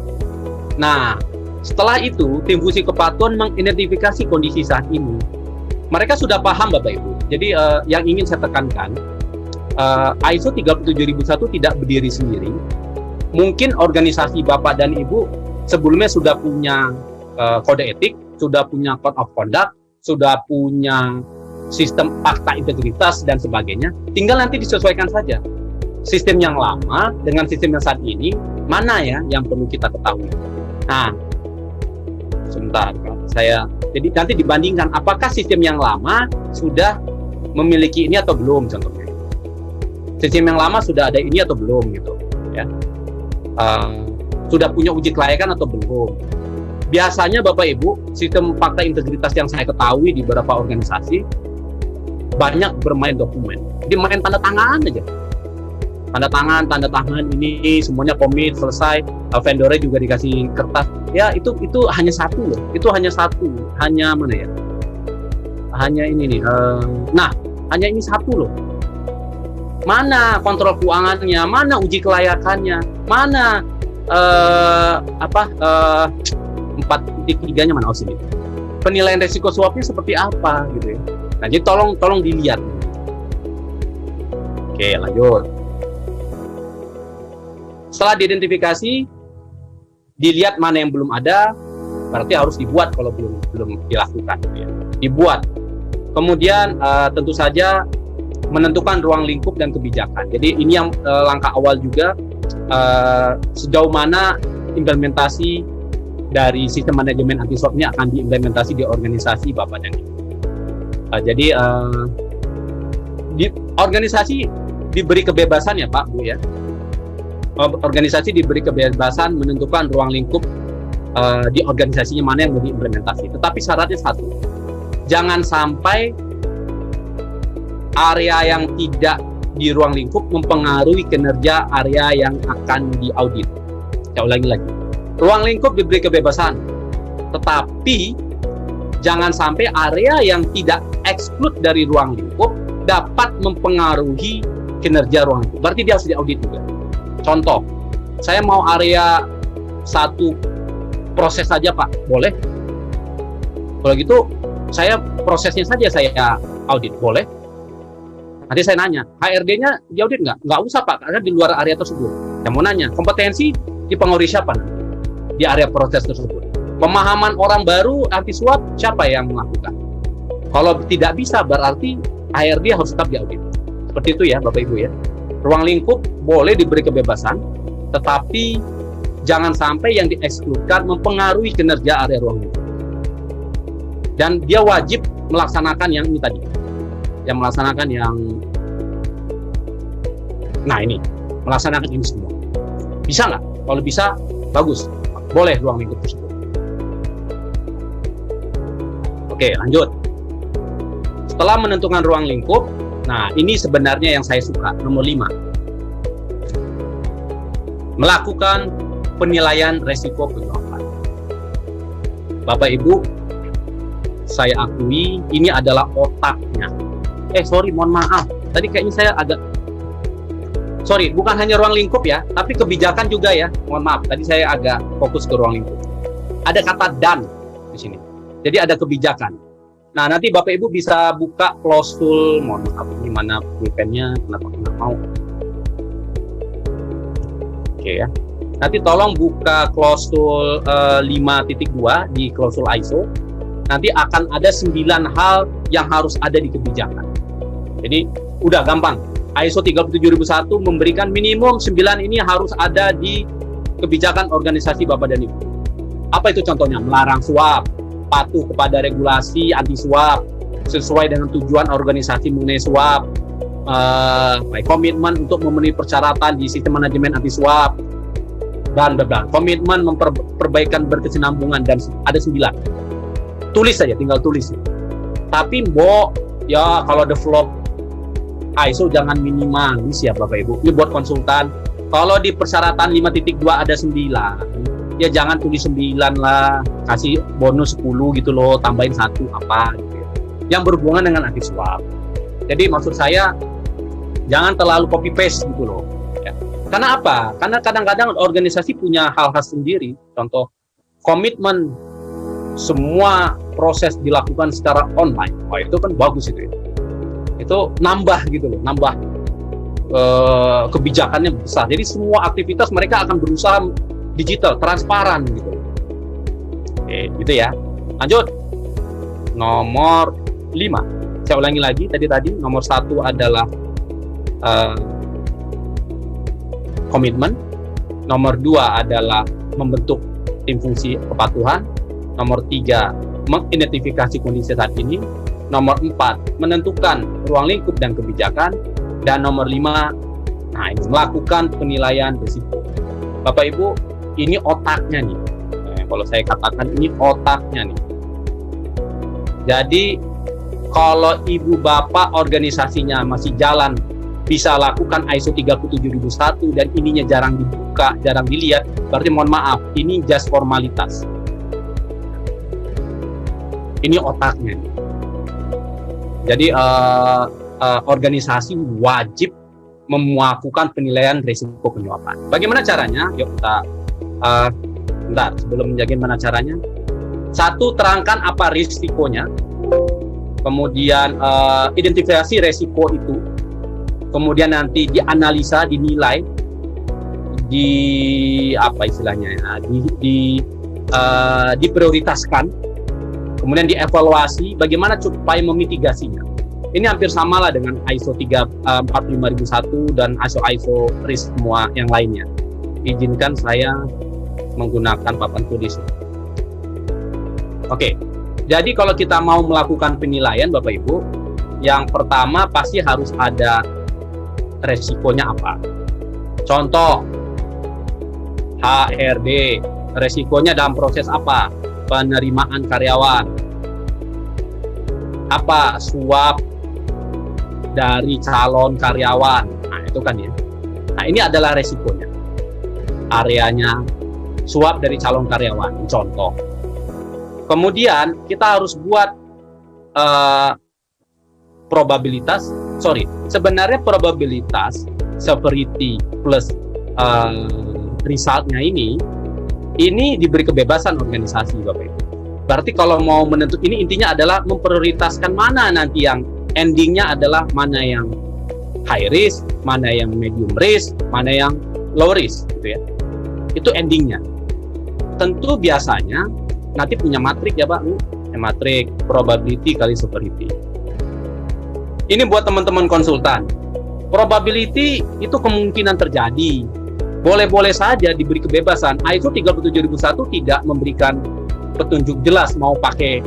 nah setelah itu tim fungsi kepatuhan mengidentifikasi kondisi saat ini. Mereka sudah paham Bapak Ibu. Jadi yang ingin saya tekankan, ISO 37001 tidak berdiri sendiri. Mungkin organisasi Bapak dan Ibu sebelumnya sudah punya kode etik, sudah punya code of conduct, sudah punya sistem fakta integritas dan sebagainya. Tinggal nanti disesuaikan saja. Sistem yang lama dengan sistem yang saat ini, mana ya yang perlu kita ketahui. Nah, sebentar, jadi nanti dibandingkan apakah sistem yang lama sudah memiliki ini atau belum, contohnya. Sistem yang lama sudah ada ini atau belum gitu, ya. Sudah punya uji kelayakan atau belum. Biasanya Bapak Ibu, sistem fakta integritas yang saya ketahui di beberapa organisasi banyak bermain dokumen. Jadi main tanda tangan aja. Tanda tangan ini semuanya komit selesai, vendornya juga dikasih kertas. Ya itu hanya satu loh. Itu hanya satu. Hanya mana ya? Hanya ini nih. Hanya ini satu loh. Mana kontrol keuangannya? Mana uji kelayakannya? Mana 4.3-nya mana? Sini. Penilaian resiko suapnya seperti apa gitu ya. Nah, jadi tolong dilihat. Oke, lanjut. Setelah diidentifikasi, dilihat mana yang belum ada, berarti harus dibuat kalau belum dilakukan. Gitu ya. Dibuat. Kemudian tentu saja menentukan ruang lingkup dan kebijakan. Jadi ini yang langkah awal juga, sejauh mana implementasi dari sistem manajemen anti swap ini akan diimplementasi di organisasi Bapak dan Ibu. Jadi di organisasi diberi kebebasan ya Pak Bu ya. Organisasi diberi kebebasan menentukan ruang lingkup di organisasinya mana yang mau diimplementasi. Tetapi syaratnya satu, jangan sampai area yang tidak di ruang lingkup mempengaruhi kinerja area yang akan diaudit. Saya ulangi lagi, ruang lingkup diberi kebebasan, tetapi jangan sampai area yang tidak exclude dari ruang lingkup dapat mempengaruhi kinerja ruang lingkup. Berarti dia harus diaudit juga. Contoh, saya mau area satu proses saja Pak, boleh? Kalau gitu, saya prosesnya saja saya audit, boleh? Nanti saya nanya, HRD-nya diaudit nggak? Nggak usah Pak, karena di luar area tersebut. Yang mau nanya, kompetensi dipengaruhi siapa di area proses tersebut? Pemahaman orang baru anti suap siapa yang melakukan? Kalau tidak bisa, berarti HRD harus tetap diaudit. Seperti itu ya Bapak Ibu ya. Ruang lingkup boleh diberi kebebasan, tetapi jangan sampai yang diekskludkan mempengaruhi kinerja area ruang lingkup. Dan dia wajib melaksanakan yang ini tadi, yang melaksanakan yang, nah ini, melaksanakan ini semua. Bisa nggak? Kalau bisa, bagus. Boleh ruang lingkup tersebut. Oke, lanjut. Setelah menentukan ruang lingkup, nah ini sebenarnya yang saya suka, nomor 5. Melakukan penilaian resiko penyuapan. Bapak Ibu, saya akui ini adalah otaknya. Mohon maaf. Tadi kayaknya saya agak sorry, bukan hanya ruang lingkup ya, tapi kebijakan juga ya. Mohon maaf, tadi saya agak fokus ke ruang lingkup. Ada kata dan di sini. Jadi ada kebijakan. Nah, nanti Bapak Ibu bisa buka klausul, mohon maaf, gimana pulpennya, kenapa nggak mau. Oke ya. Nanti tolong buka klausul 5.2 di klausul ISO. Nanti akan ada 9 hal yang harus ada di kebijakan. Jadi, udah gampang. ISO 37001 memberikan minimum 9 ini harus ada di kebijakan organisasi Bapak dan Ibu. Apa itu contohnya? Melarang suap, patuh kepada regulasi anti suap, sesuai dengan tujuan organisasi mengenai suap, komitmen untuk memenuhi persyaratan di sistem manajemen anti suap, dan komitmen memperbaikan berkesinambungan, dan ada 9. Tulis saja, tinggal tulis. Tapi ya kalau develop ISO jangan minimalis ya Bapak Ibu. Ini buat konsultan. Kalau di persyaratan 5.2 ada 9, ya jangan tulis 9 lah, kasih bonus 10 gitu loh, tambahin 1 apa gitu ya, yang berhubungan dengan anti suap. Jadi maksud saya jangan terlalu copy paste gitu loh ya. Karena apa? Karena kadang-kadang organisasi punya hal khas sendiri. Contoh, komitmen semua proses dilakukan secara online. Wah, itu kan bagus itu ya. Itu nambah gitu loh, nambah kebijakannya besar. Jadi semua aktivitas mereka akan berusaha digital, transparan gitu. Oke, gitu ya. Lanjut. Nomor 5. Saya ulangi lagi tadi nomor 1 adalah komitmen. Nomor 2 adalah membentuk tim fungsi kepatuhan. Nomor 3, mengidentifikasi kondisi saat ini. Nomor 4, menentukan ruang lingkup dan kebijakan. Dan nomor 5, melakukan penilaian risiko. Bapak Ibu, ini otaknya nih. Kalau saya katakan ini otaknya nih. Jadi kalau ibu bapak organisasinya masih jalan, bisa lakukan ISO 37001 dan ininya jarang dibuka, jarang dilihat, berarti mohon maaf, ini just formalitas. Ini otaknya nih. Jadi organisasi wajib melakukan penilaian risiko penyuapan. Bagaimana caranya? Yuk kita bentar, sebelum menjagain mana caranya. 1, terangkan apa risikonya. Kemudian identifikasi risiko itu. Kemudian nanti dianalisa, dinilai, diprioritaskan. Kemudian dievaluasi bagaimana supaya memitigasinya. Ini hampir sama lah dengan ISO 45001 dan ISO risk semua yang lainnya. Izinkan saya menggunakan papan tulis. Oke, jadi kalau kita mau melakukan penilaian Bapak Ibu, yang pertama pasti harus ada resikonya apa. Contoh, HRD, resikonya dalam proses apa? Penerimaan karyawan. Apa? Suap dari calon karyawan. Nah, itu kan ya. Nah, ini adalah resikonya. Areanya, suap dari calon karyawan, contoh. Kemudian kita harus buat sebenarnya probabilitas severity plus resultnya ini diberi kebebasan organisasi Bapak Ibu. Berarti kalau mau menentukan ini, intinya adalah memprioritaskan mana nanti yang endingnya adalah mana yang high risk, mana yang medium risk, mana yang low risk gitu ya. Itu endingnya. Tentu biasanya nanti punya matrik ya Pak, matrik probability kali severity. Ini buat teman-teman konsultan. Probability itu kemungkinan terjadi. Boleh-boleh saja diberi kebebasan. ISO 37001 tidak memberikan petunjuk jelas mau pakai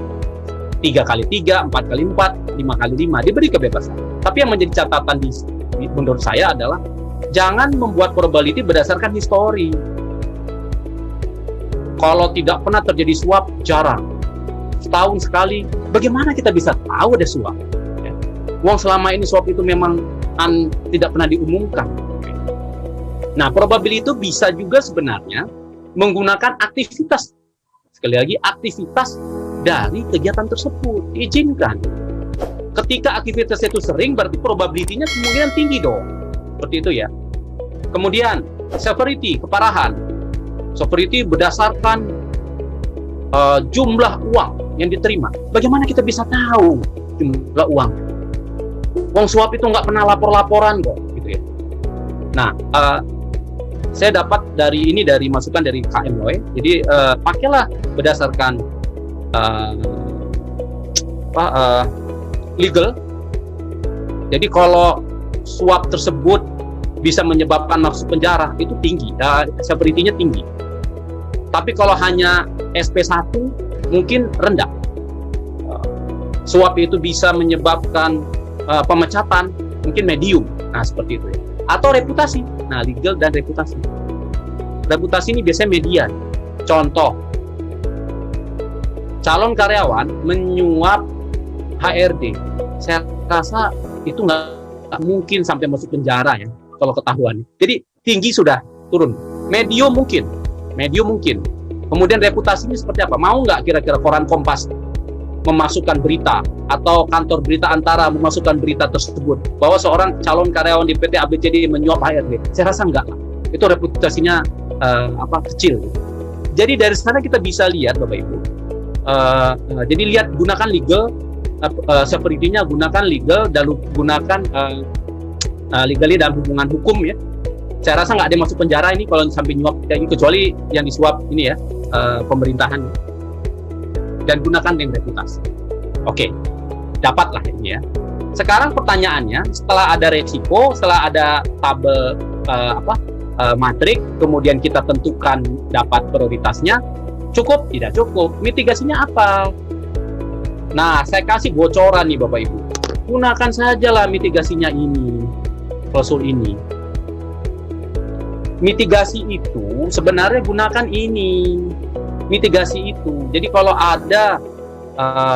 3x3, 4x4, 5x5, diberi kebebasan. Tapi yang menjadi catatan menurut saya adalah jangan membuat probability berdasarkan histori. Kalau tidak pernah terjadi suap, jarang. Setahun sekali, bagaimana kita bisa tahu ada suap? Ya. Uang selama ini suap itu memang tidak pernah diumumkan. Nah, probability itu bisa juga sebenarnya menggunakan aktivitas. Sekali lagi, aktivitas dari kegiatan tersebut diizinkan. Ketika aktivitas itu sering, berarti probability-nya kemungkinan tinggi dong. Seperti itu ya. Kemudian severity, keparahan. Severity berdasarkan jumlah uang yang diterima. Bagaimana kita bisa tahu jumlah uang? Uang suap itu nggak pernah lapor-laporan kok, gitu ya. Nah, saya dapat dari masukan dari KMOE. Jadi pakailah berdasarkan legal. Jadi kalau suap tersebut bisa menyebabkan masuk penjara, itu tinggi, severity-nya tinggi. Tapi kalau hanya SP1 mungkin rendah. Suap itu bisa menyebabkan pemecatan, mungkin medium. Nah, seperti itu ya. Atau reputasi. Nah, legal dan reputasi. Reputasi ini biasanya median. Contoh, calon karyawan menyuap HRD. Saya rasa itu nggak mungkin sampai masuk penjara ya, kalau ketahuan. Jadi tinggi sudah turun. Medium mungkin. Kemudian reputasinya seperti apa? Mau nggak kira-kira koran Kompas memasukkan berita atau kantor berita antara memasukkan berita tersebut bahwa seorang calon karyawan di PT ABCD menyuap HRD? Saya rasa enggak. Itu reputasinya kecil. Jadi dari sana kita bisa lihat Bapak Ibu. Jadi lihat, gunakan legal, severity-nya gunakan legal dan gunakan legally dalam hubungan hukum ya. Saya rasa nggak ada yang masuk penjara ini kalau sampai nyuap kayak ini, kecuali yang disuap ini ya, pemerintahan. Dan gunakan yang reputasi. Oke, dapatlah ini ya. Sekarang pertanyaannya, setelah ada resiko, setelah ada tabel matrik, kemudian kita tentukan dapat prioritasnya, cukup? Tidak cukup. Mitigasinya apa? Nah, saya kasih bocoran nih Bapak Ibu. Gunakan sajalah mitigasinya ini, klausul ini. Mitigasi itu sebenarnya gunakan ini. Mitigasi itu. Jadi kalau ada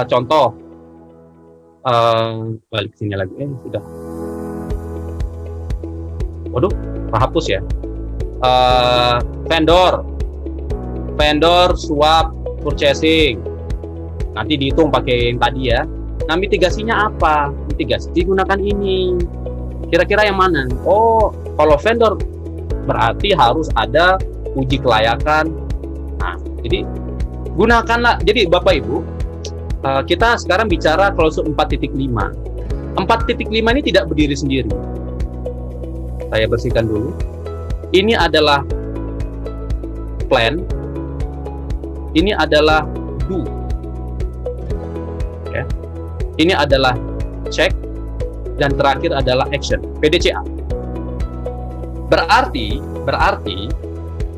contoh, balik sini lagi, sudah. Waduh, hapus ya. Vendor suap purchasing. Nanti dihitung pakai yang tadi ya. Nah, mitigasinya apa? Mitigasi digunakan ini. Kira-kira yang mana? Oh, kalau vendor berarti harus ada uji kelayakan. Nah, jadi gunakanlah. Jadi Bapak Ibu, kita sekarang bicara klausul 4.5. 4.5 ini tidak berdiri sendiri. Saya bersihkan dulu. Ini adalah plan. Ini adalah do. Ya. Ini adalah check. Dan terakhir adalah action. PDCA. Berarti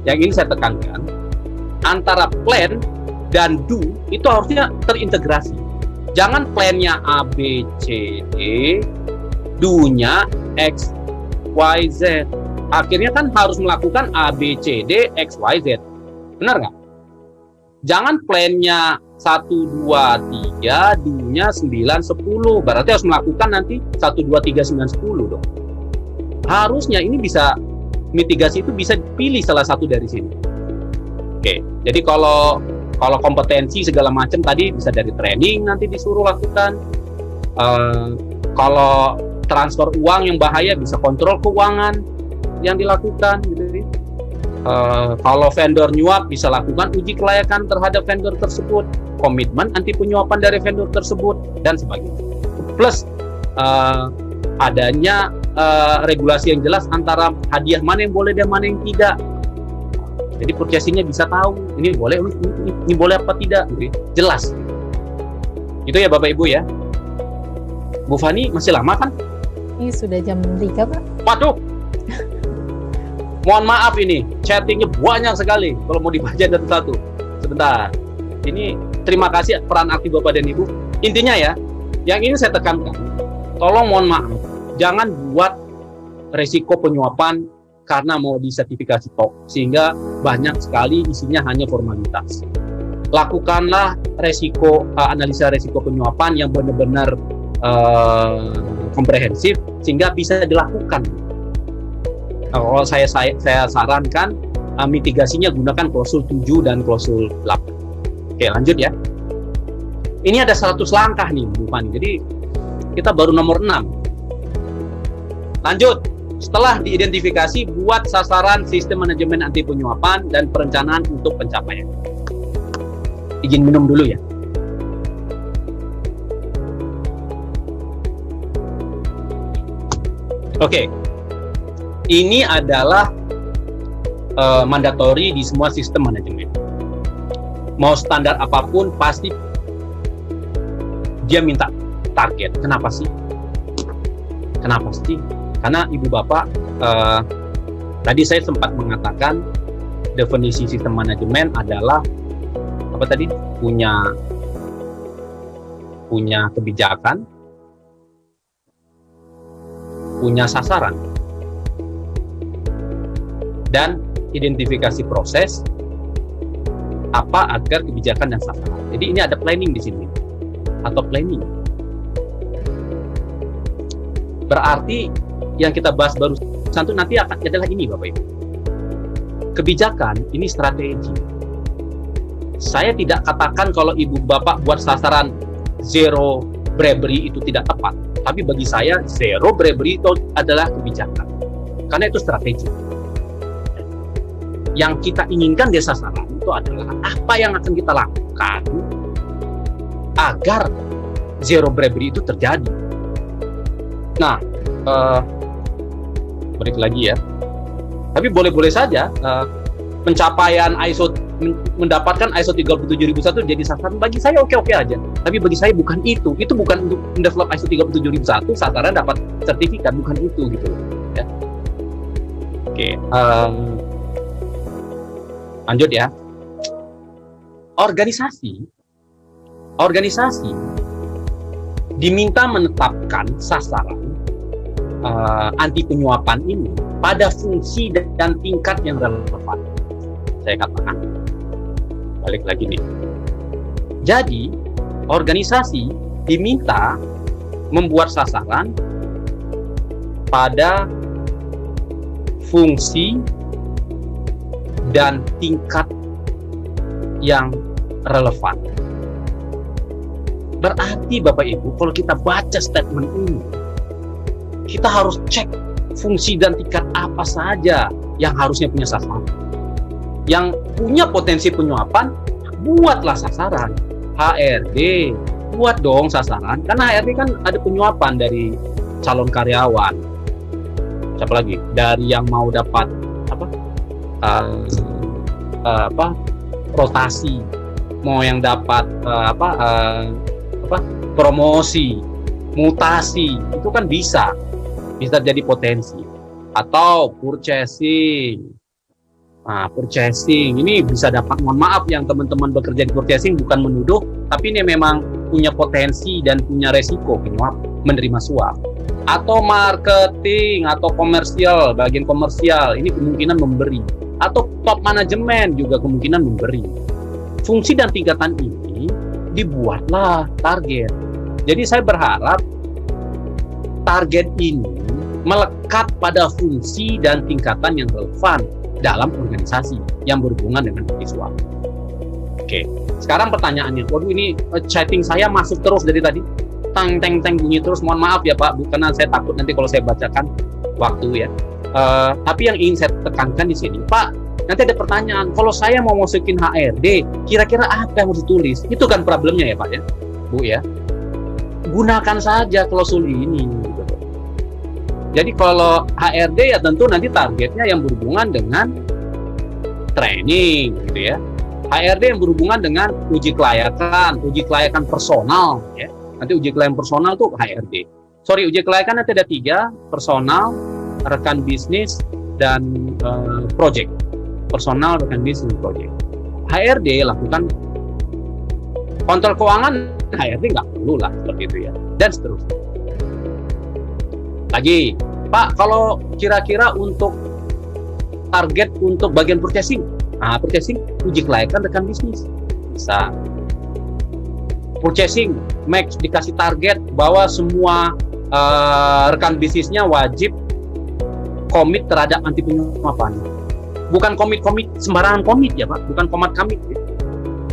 yang ingin saya tekankan, antara plan dan do itu harusnya terintegrasi. Jangan plannya A, B, C, D, do-nya X, Y, Z. Akhirnya kan harus melakukan A, B, C, D, X, Y, Z. Benar nggak? Jangan plannya 1, 2, 3, do-nya 9, 10. Berarti harus melakukan nanti 1, 2, 3, 9, 10 dong. Harusnya ini bisa, mitigasi itu bisa pilih salah satu dari sini. Oke, jadi kalau kompetensi segala macam tadi bisa dari training nanti disuruh lakukan. Kalau transfer uang yang bahaya bisa kontrol keuangan yang dilakukan gitu. Kalau vendor nyuap bisa lakukan uji kelayakan terhadap vendor tersebut, komitmen anti penyuapan dari vendor tersebut dan sebagainya. Plus adanya regulasi yang jelas antara hadiah mana yang boleh dan mana yang tidak. Jadi purchasing-nya bisa tahu ini boleh apa tidak, gitu. Jelas. Itu ya Bapak Ibu ya. Bu Fani masih lama kan? Ini sudah jam 3 Pak. Waduh. Mohon maaf ini, chattingnya banyak sekali kalau mau dibaca satu-satu. Sebentar. Ini terima kasih peran aktif Bapak dan Ibu. Intinya ya, yang ini saya tekankan, tolong mohon maaf, jangan buat resiko penyuapan karena mau disertifikasi tok, sehingga banyak sekali isinya hanya formalitas. Lakukanlah analisa resiko penyuapan yang benar-benar komprehensif, sehingga bisa dilakukan. Kalau saya sarankan, mitigasinya gunakan klausul 7 dan klausul 8. Oke, lanjut ya. Ini ada 100 langkah nih, Bu Fani. Jadi, kita baru nomor 6. Lanjut. Setelah diidentifikasi, buat sasaran sistem manajemen anti penyuapan dan perencanaan untuk pencapaian. Izin minum dulu ya. Oke, ini adalah mandatori di semua sistem manajemen. Mau standar apapun pasti dia minta target. Kenapa sih? Kenapa sih? Karena ibu bapak tadi saya sempat mengatakan definisi sistem manajemen adalah apa tadi? Punya kebijakan, punya sasaran, dan identifikasi proses apa agar kebijakan dan sasaran. Jadi ini ada planning di sini atau planning. Berarti yang kita bahas barusan itu nanti adalah ini Bapak Ibu. Kebijakan ini strategi. Saya tidak katakan kalau ibu bapak buat sasaran zero bribery itu tidak tepat. Tapi bagi saya zero bribery itu adalah kebijakan. Karena itu strategi. Yang kita inginkan di sasaran itu adalah apa yang akan kita lakukan agar zero bribery itu terjadi. Nah, balik lagi ya. Tapi boleh-boleh saja pencapaian ISO mendapatkan ISO 37001 jadi sasaran bagi saya oke-oke aja. Tapi bagi saya bukan itu. Itu bukan untuk mendevelop ISO 37001 sasaran dapat sertifikat, bukan itu gitu loh. Ya. Oke, lanjut ya. Organisasi diminta menetapkan sasaran anti penyuapan ini pada fungsi dan tingkat yang relevan. Saya katakan balik lagi nih. Jadi organisasi diminta membuat sasaran pada fungsi dan tingkat yang relevan. Berarti Bapak Ibu, kalau kita baca statement ini, kita harus cek fungsi dan tingkat apa saja yang harusnya punya sasaran. Yang punya potensi penyuapan, buatlah sasaran. HRD, buat dong sasaran. Karena HRD kan ada penyuapan dari calon karyawan. Siapa lagi? Dari yang mau dapat rotasi, mau yang dapat promosi, mutasi, itu kan bisa jadi potensi. Atau purchasing. Nah, purchasing ini bisa dapat, mohon maaf yang teman-teman bekerja di purchasing, bukan menuduh, tapi ini memang punya potensi dan punya resiko penyuap, menerima suap. Atau marketing atau komersial, bagian komersial ini kemungkinan memberi. Atau top manajemen juga kemungkinan memberi. Fungsi dan tingkatan ini dibuatlah target. Jadi saya berharap target ini melekat pada fungsi dan tingkatan yang relevan dalam organisasi yang berhubungan dengan suap. Oke, sekarang pertanyaannya, waduh ini chatting saya masuk terus dari tadi, tang bunyi terus. Mohon maaf ya Pak, karena saya takut nanti kalau saya bacakan waktu ya. Tapi yang ingin saya tekankan di sini, Pak, nanti ada pertanyaan, kalau saya mau masukin HRD, kira-kira apa yang harus ditulis? Itu kan problemnya ya Pak ya, Bu ya. Gunakan saja klausul ini. Jadi kalau HRD ya tentu nanti targetnya yang berhubungan dengan training gitu ya. HRD yang berhubungan dengan uji kelayakan personal ya. Nanti uji kelayakan personal tuh HRD. Uji kelayakan nanti ada 3, personal, rekan bisnis, dan project. Personal, rekan bisnis, dan project. HRD lakukan kontrol keuangan, HRD nggak perlu lah seperti itu ya. Dan seterusnya. Lagi, Pak, kalau kira-kira untuk target untuk bagian purchasing, purchasing uji kelayakan rekan bisnis bisa. Purchasing, Max dikasih target bahwa semua rekan bisnisnya wajib komit terhadap anti penyuapan. Bukan komit sembarangan komit ya Pak, bukan komit.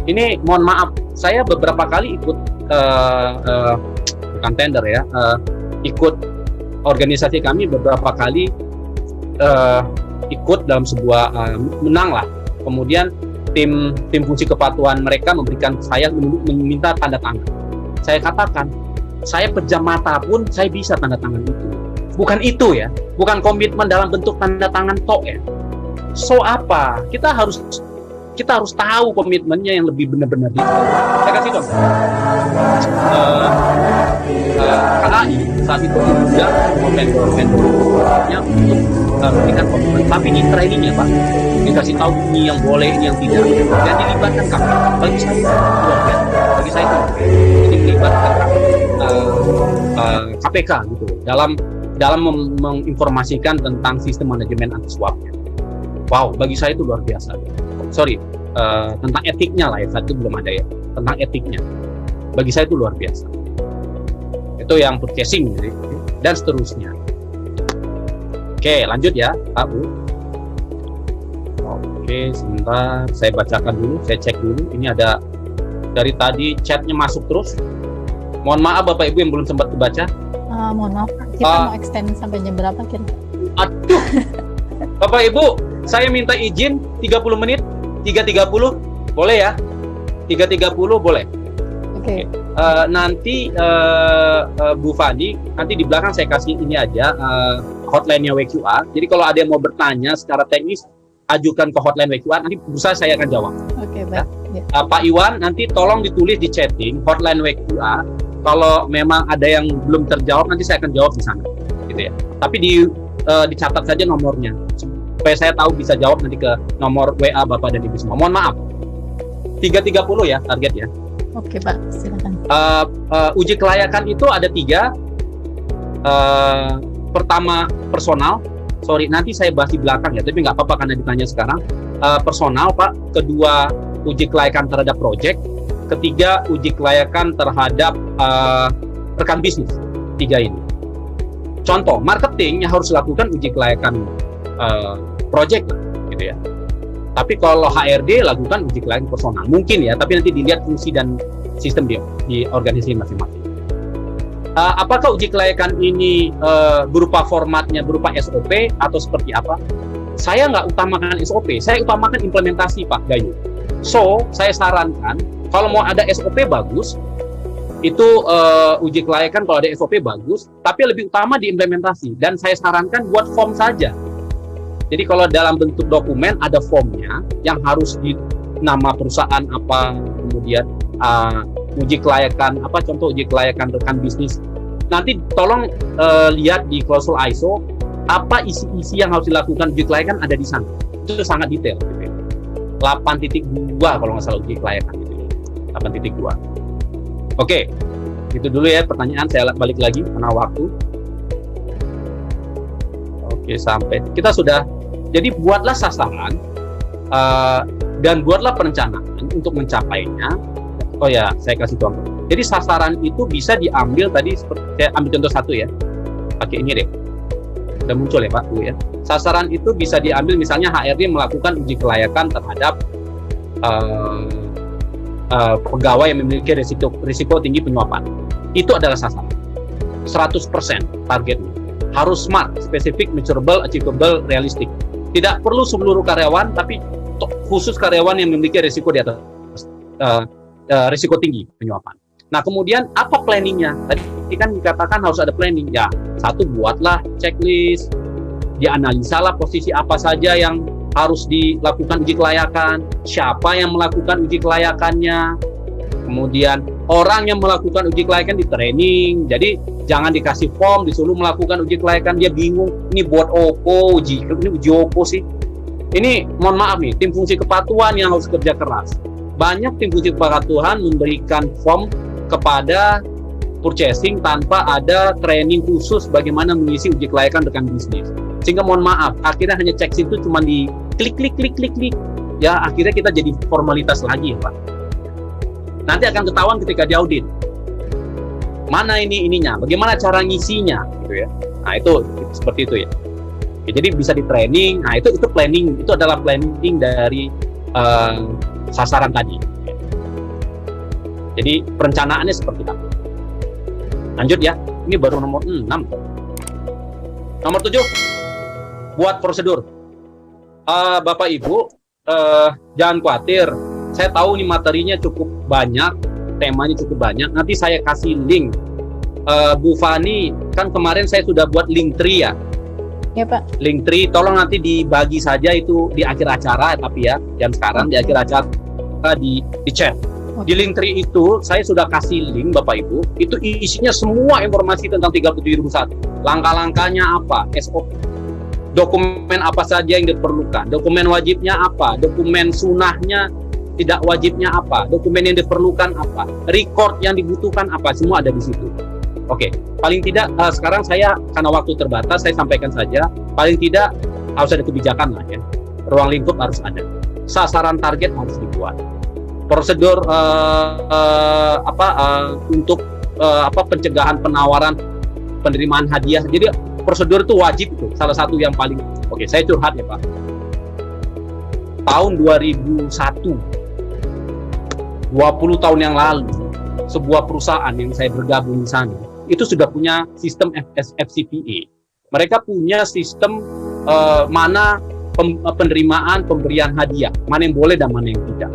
Ini mohon maaf, saya beberapa kali ikut bukan tender ya, ikut organisasi kami beberapa kali ikut dalam sebuah menang lah. Kemudian tim fungsi kepatuhan mereka memberikan saya meminta tanda tangan. Saya katakan, saya pejam mata pun saya bisa tanda tangan itu. Bukan itu ya, bukan komitmen dalam bentuk tanda tangan tok ya. So apa? Kita harus tahu komitmennya yang lebih benar-benar itu. Saya kasih contoh. KAI saat itu sudah vendor-vendornya untuk memberikan komitmen. Tapi ini trainingnya Pak, dikasih tahu ini yang boleh, ini yang tidak, dan dilibatkan KPK. Bagi saya itu luar biasa. Bagi saya itu jadi dilibatkan KPK gitu dalam menginformasikan tentang sistem manajemen anti suapnya. Wow, bagi saya itu luar biasa. Sorry, tentang etiknya lah ya, saat itu belum ada ya, tentang etiknya. Bagi saya itu luar biasa. Itu yang purchasing dan seterusnya. Oke, lanjut ya, Pak Bu. Oke, sebentar, saya bacakan dulu, saya cek dulu. Ini ada dari tadi chatnya masuk terus. Mohon maaf Bapak Ibu yang belum sempat dibaca. Mohon maaf, kita mau extend sampai jam berapa kira-kira? Aduh, Bapak Ibu, saya minta izin 30 menit, 3.30, boleh ya? 3.30 boleh. Oke. Nanti Bu Fani, nanti di belakang saya kasih ini aja, hotline-nya WQA. Jadi kalau ada yang mau bertanya secara teknis, ajukan ke hotline WQA, nanti berusaha saya akan jawab. Oke, baik. Ya. Pak Iwan, nanti tolong ditulis di chatting, hotline WQA. Kalau memang ada yang belum terjawab, nanti saya akan jawab di sana, gitu ya. Tapi dicatat saja nomornya, supaya saya tahu bisa jawab nanti ke nomor WA Bapak dan Ibu semua. Mohon maaf, 3.30 ya target ya. Oke Pak, silakan. Uji kelayakan itu ada 3. Pertama personal, sorry nanti saya bahas di belakang ya, tapi nggak apa-apa karena ditanya sekarang. Personal Pak, kedua uji kelayakan terhadap project, ketiga uji kelayakan terhadap rekan bisnis. 3 ini. Contoh, marketing yang harus lakukan uji kelayakan project gitu ya. Tapi kalau HRD lakukan uji kelayakan personal. Mungkin ya, tapi nanti dilihat fungsi dan sistem di organisasi masing-masing. Apakah uji kelayakan ini berupa formatnya, berupa SOP atau seperti apa? Saya nggak utamakan SOP, saya utamakan implementasi Pak Gayu. So, saya sarankan, kalau mau ada SOP bagus, itu uji kelayakan kalau ada SOP bagus, tapi lebih utama di implementasi. Dan saya sarankan buat form saja. Jadi kalau dalam bentuk dokumen ada formnya yang harus di nama perusahaan apa, kemudian uji kelayakan apa, contoh uji kelayakan rekan bisnis. Nanti tolong lihat di klausul ISO apa isi-isi yang harus dilakukan uji kelayakan ada di sana. Itu sangat detail. Gitu ya. 8.2 kalau nggak salah uji kelayakan gitu. 8.2. Oke, itu dulu ya pertanyaan. Saya balik lagi karena waktu. Oke, sampai kita sudah. Jadi buatlah sasaran dan buatlah perencanaan untuk mencapainya. Oh ya, saya kasih contoh. Jadi sasaran itu bisa diambil tadi seperti saya ambil contoh satu ya. Pakai ini deh. Udah muncul ya Pak Bu ya. Sasaran itu bisa diambil misalnya HRD melakukan uji kelayakan terhadap pegawai yang memiliki risiko tinggi penyuapan. Itu adalah sasaran. 100% targetnya. Harus smart, spesifik, measurable, achievable, realistic. Tidak perlu seluruh karyawan, tapi khusus karyawan yang memiliki risiko di atas risiko tinggi penyuapan. Nah, kemudian apa planningnya? Tadi kan dikatakan harus ada planning. Ya, satu buatlah checklist, dianalisalah posisi apa saja yang harus dilakukan uji kelayakan, siapa yang melakukan uji kelayakannya, kemudian orang yang melakukan uji kelayakan di training. Jadi jangan dikasih form disuruh melakukan uji kelayakan, dia bingung ini buat opo, ini uji opo sih. Ini mohon maaf nih, tim fungsi kepatuhan yang harus kerja keras. Banyak tim fungsi kepatuhan memberikan form kepada purchasing tanpa ada training khusus bagaimana mengisi uji kelayakan rekan bisnis. Sehingga mohon maaf, akhirnya hanya cek itu cuma di klik. Ya, akhirnya kita jadi formalitas lagi ya Pak. Nanti akan ketahuan ketika diaudit. Mana ininya, bagaimana cara ngisinya gitu ya. Nah, itu seperti itu ya. Oke, jadi bisa di training. Nah, itu planning, itu adalah planning dari sasaran tadi. Jadi perencanaannya seperti itu. Lanjut ya. Ini baru nomor 6. Nomor 7. buat prosedur. Bapak Ibu, jangan khawatir. Saya tahu nih materinya cukup banyak, temanya cukup banyak. Nanti saya kasih link. Bu Fani, kan kemarin saya sudah buat link tree ya. Ya Pak. Link tree, tolong nanti dibagi saja itu di akhir acara, tapi ya, jam sekarang di akhir acara di chat. Di link tree itu saya sudah kasih link Bapak Ibu, itu isinya semua informasi tentang 37.001. Langkah-langkahnya apa, SOP, dokumen apa saja yang diperlukan, dokumen wajibnya apa, dokumen sunahnya tidak wajibnya apa, dokumen yang diperlukan apa, record yang dibutuhkan apa, semua ada di situ. Oke, paling tidak sekarang saya karena waktu terbatas saya sampaikan saja, paling tidak harus ada kebijakan lah ya. Ruang lingkup harus ada, sasaran target harus dibuat. Prosedur untuk pencegahan penawaran penerimaan hadiah. Jadi prosedur itu wajib, itu salah satu yang paling oke. Saya curhat ya Pak. Tahun 2001, 20 tahun yang lalu, sebuah perusahaan yang saya bergabung di sana itu sudah punya sistem FCPA. Mereka punya sistem mana penerimaan pemberian hadiah, mana yang boleh dan mana yang tidak.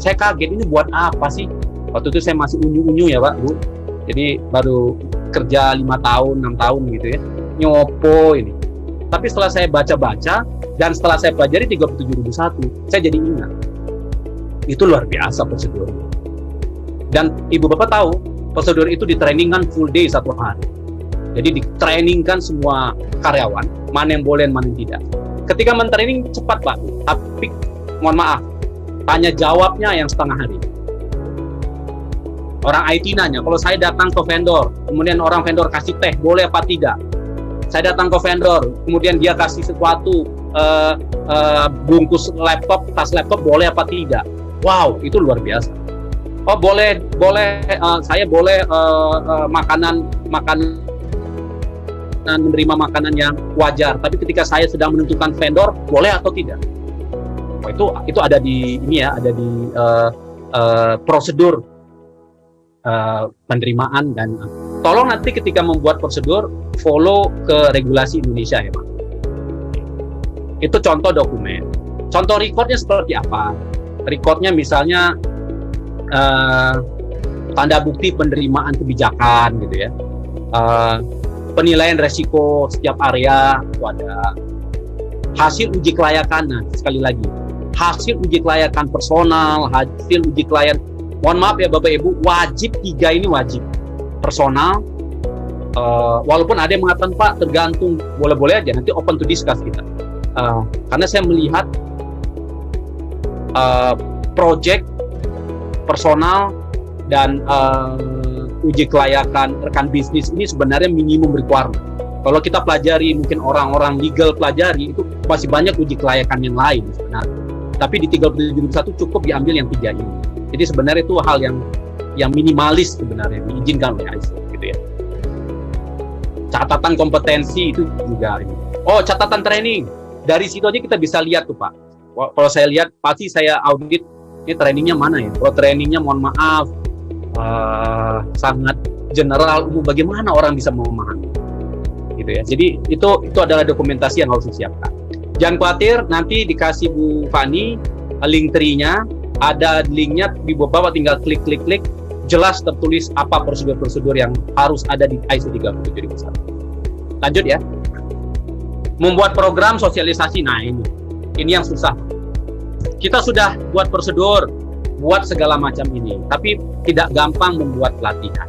Saya kaget, ini buat apa sih? Waktu itu saya masih unyu-unyu ya Pak, Bu. Jadi baru kerja 5 tahun, 6 tahun gitu ya. Nyopo ini. Tapi setelah saya baca-baca dan setelah saya pelajari 37.001, saya jadi ingat. Itu luar biasa prosedur. Dan Ibu Bapak tahu, prosedur itu ditrainingkan full day 1 hari. Jadi ditrainingkan semua karyawan, mana yang boleh, mana yang tidak. Ketika mentraining cepat Pak, tapi mohon maaf, tanya jawabnya yang setengah hari. Orang IT nanya, kalau saya datang ke vendor, kemudian orang vendor kasih teh, boleh apa tidak? Saya datang ke vendor, kemudian dia kasih sesuatu, bungkus laptop, tas laptop, boleh apa tidak? Wow, itu luar biasa. Oh boleh, saya boleh menerima makanan yang wajar. Tapi ketika saya sedang menentukan vendor, boleh atau tidak? Oh, itu ada di ini ya, ada di prosedur penerimaan. Dan tolong nanti ketika membuat prosedur follow ke regulasi Indonesia ya Pak. Itu contoh dokumen. Contoh recordnya seperti apa? Recordnya misalnya tanda bukti penerimaan kebijakan gitu ya, penilaian resiko setiap area, itu ada hasil uji kelayakan. Nah, sekali lagi, hasil uji kelayakan personal, hasil uji kelayakan, mohon maaf ya Bapak Ibu, wajib 3 ini wajib. Personal, walaupun ada yang mengatakan Pak tergantung, boleh-boleh aja, nanti open to discuss kita. Karena saya melihat project personal dan uji kelayakan rekan bisnis ini sebenarnya minimum requirement. Kalau kita pelajari, mungkin orang-orang legal pelajari, itu masih banyak uji kelayakan yang lain sebenarnya. Tapi di 37.1 cukup diambil yang 3 ini. Jadi sebenarnya itu hal yang minimalis sebenarnya diizinkan oleh ISO gitu ya. Catatan kompetensi itu juga ini. Oh, catatan training. Dari situ aja kita bisa lihat tuh Pak. Kalau saya lihat, pasti saya audit ini trainingnya mana ya. Kalau trainingnya mohon maaf sangat general, umum, bagaimana orang bisa memahami gitu ya. Jadi itu adalah dokumentasi yang harus disiapkan. Jangan khawatir, nanti dikasih Bu Fani link tree-nya, ada linknya, di Bapak tinggal klik, jelas tertulis apa prosedur-prosedur yang harus ada di ISO 37001. Lanjut ya. Membuat program sosialisasi, nah ini yang susah. Kita sudah buat prosedur, buat segala macam ini, tapi tidak gampang membuat pelatihan.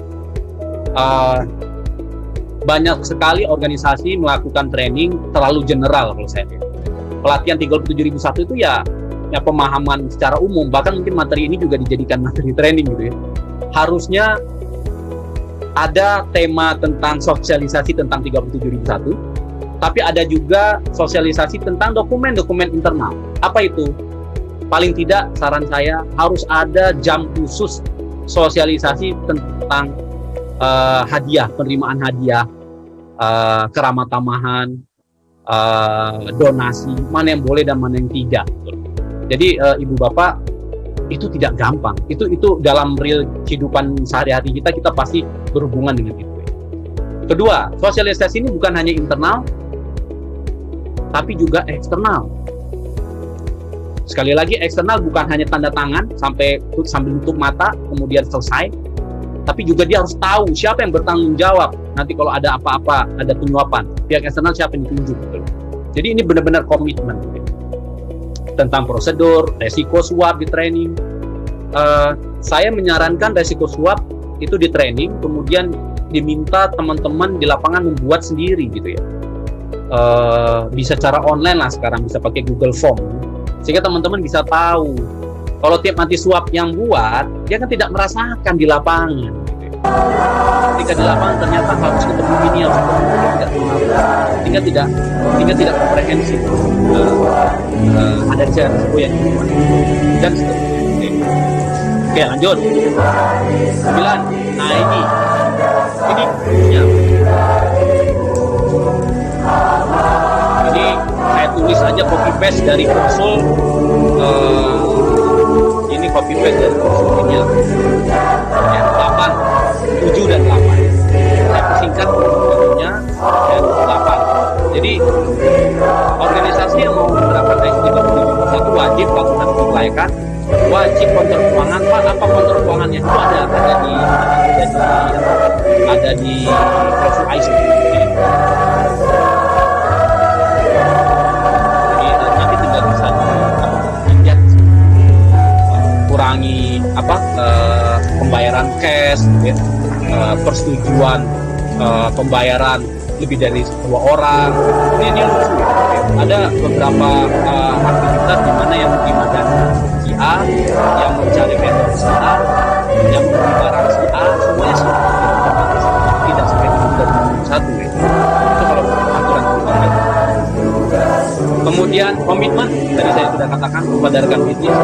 Banyak sekali organisasi melakukan training terlalu general kalau saya lihat. Pelatihan 37.001 itu ya pemahaman secara umum, bahkan mungkin materi ini juga dijadikan materi training gitu ya. Harusnya ada tema tentang sosialisasi tentang 37.001, tapi ada juga sosialisasi tentang dokumen-dokumen internal. Apa itu? Paling tidak saran saya harus ada jam khusus sosialisasi tentang hadiah, penerimaan hadiah, keramat tamahan, donasi, mana yang boleh dan mana yang tidak. Jadi Ibu Bapak, itu tidak gampang. Itu dalam real kehidupan sehari-hari kita pasti berhubungan dengan itu. Kedua, sosialisasi ini bukan hanya internal, tapi juga eksternal. Sekali lagi, eksternal bukan hanya tanda tangan sambil tutup mata kemudian selesai, tapi juga dia harus tahu siapa yang bertanggung jawab nanti kalau ada apa-apa, ada penyuapan, pihak eksternal siapa yang ditunjuk gitu. Jadi ini benar-benar komitmen tentang prosedur, resiko suap di training. Saya menyarankan resiko suap itu di training, kemudian diminta teman-teman di lapangan membuat sendiri gitu ya. Bisa cara online lah sekarang, bisa pakai Google Form, sehingga teman-teman bisa tahu. Kalau tiap nanti suap yang buat, dia kan tidak merasakan di lapangan. Gitu ya. Ketika di lapangan ternyata harus ketemu ini, harus ketemu ini, tidak tahu. Sehingga tidak komprehensif. Ada resiko yang dibuat dan seterusnya. Oke, lanjut. 9. Nah ini ya. Ini saya tulis aja copy paste dari konsul. Ini copy paste dari konsul ini ya. 8, 7 dan 8. Saya persingkat bukunya dan 8. Jadi organisasi yang mau menerapkan ISO 37001 wajib melakukan kelayakan, wajib kontrol keuangan. Pak, apa kontrol keuangannya? Itu ada di klausul ISO. Jadi nanti tinggal bisa dilihat kurangi pembayaran cash, ya, persetujuan pembayaran lebih dari 2 orang. Ini lucu ya. Ada beberapa aktivitas di mana yang menerima si A, yang mencari vendor si A, yang membeli barang si A, semuanya sih tidak sampai dari satu ya. Itu kalau aturan keuangan. Kemudian komitmen, tadi saya sudah katakan membadarkan bisnis.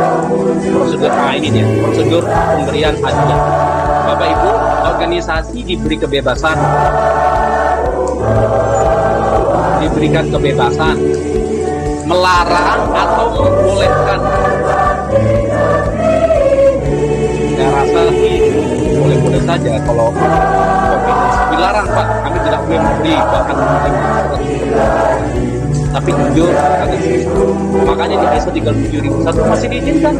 Prosedur ini dia, prosedur pemberian hadiah. Bapak Ibu, organisasi diberikan kebebasan melarang atau membolehkan. Saya rasa sih boleh-boleh saja kalau dilarang, Pak, kami tidak boleh memberi, bahkan tapi jujur, makanya di ISO 37001 masih diizinkan.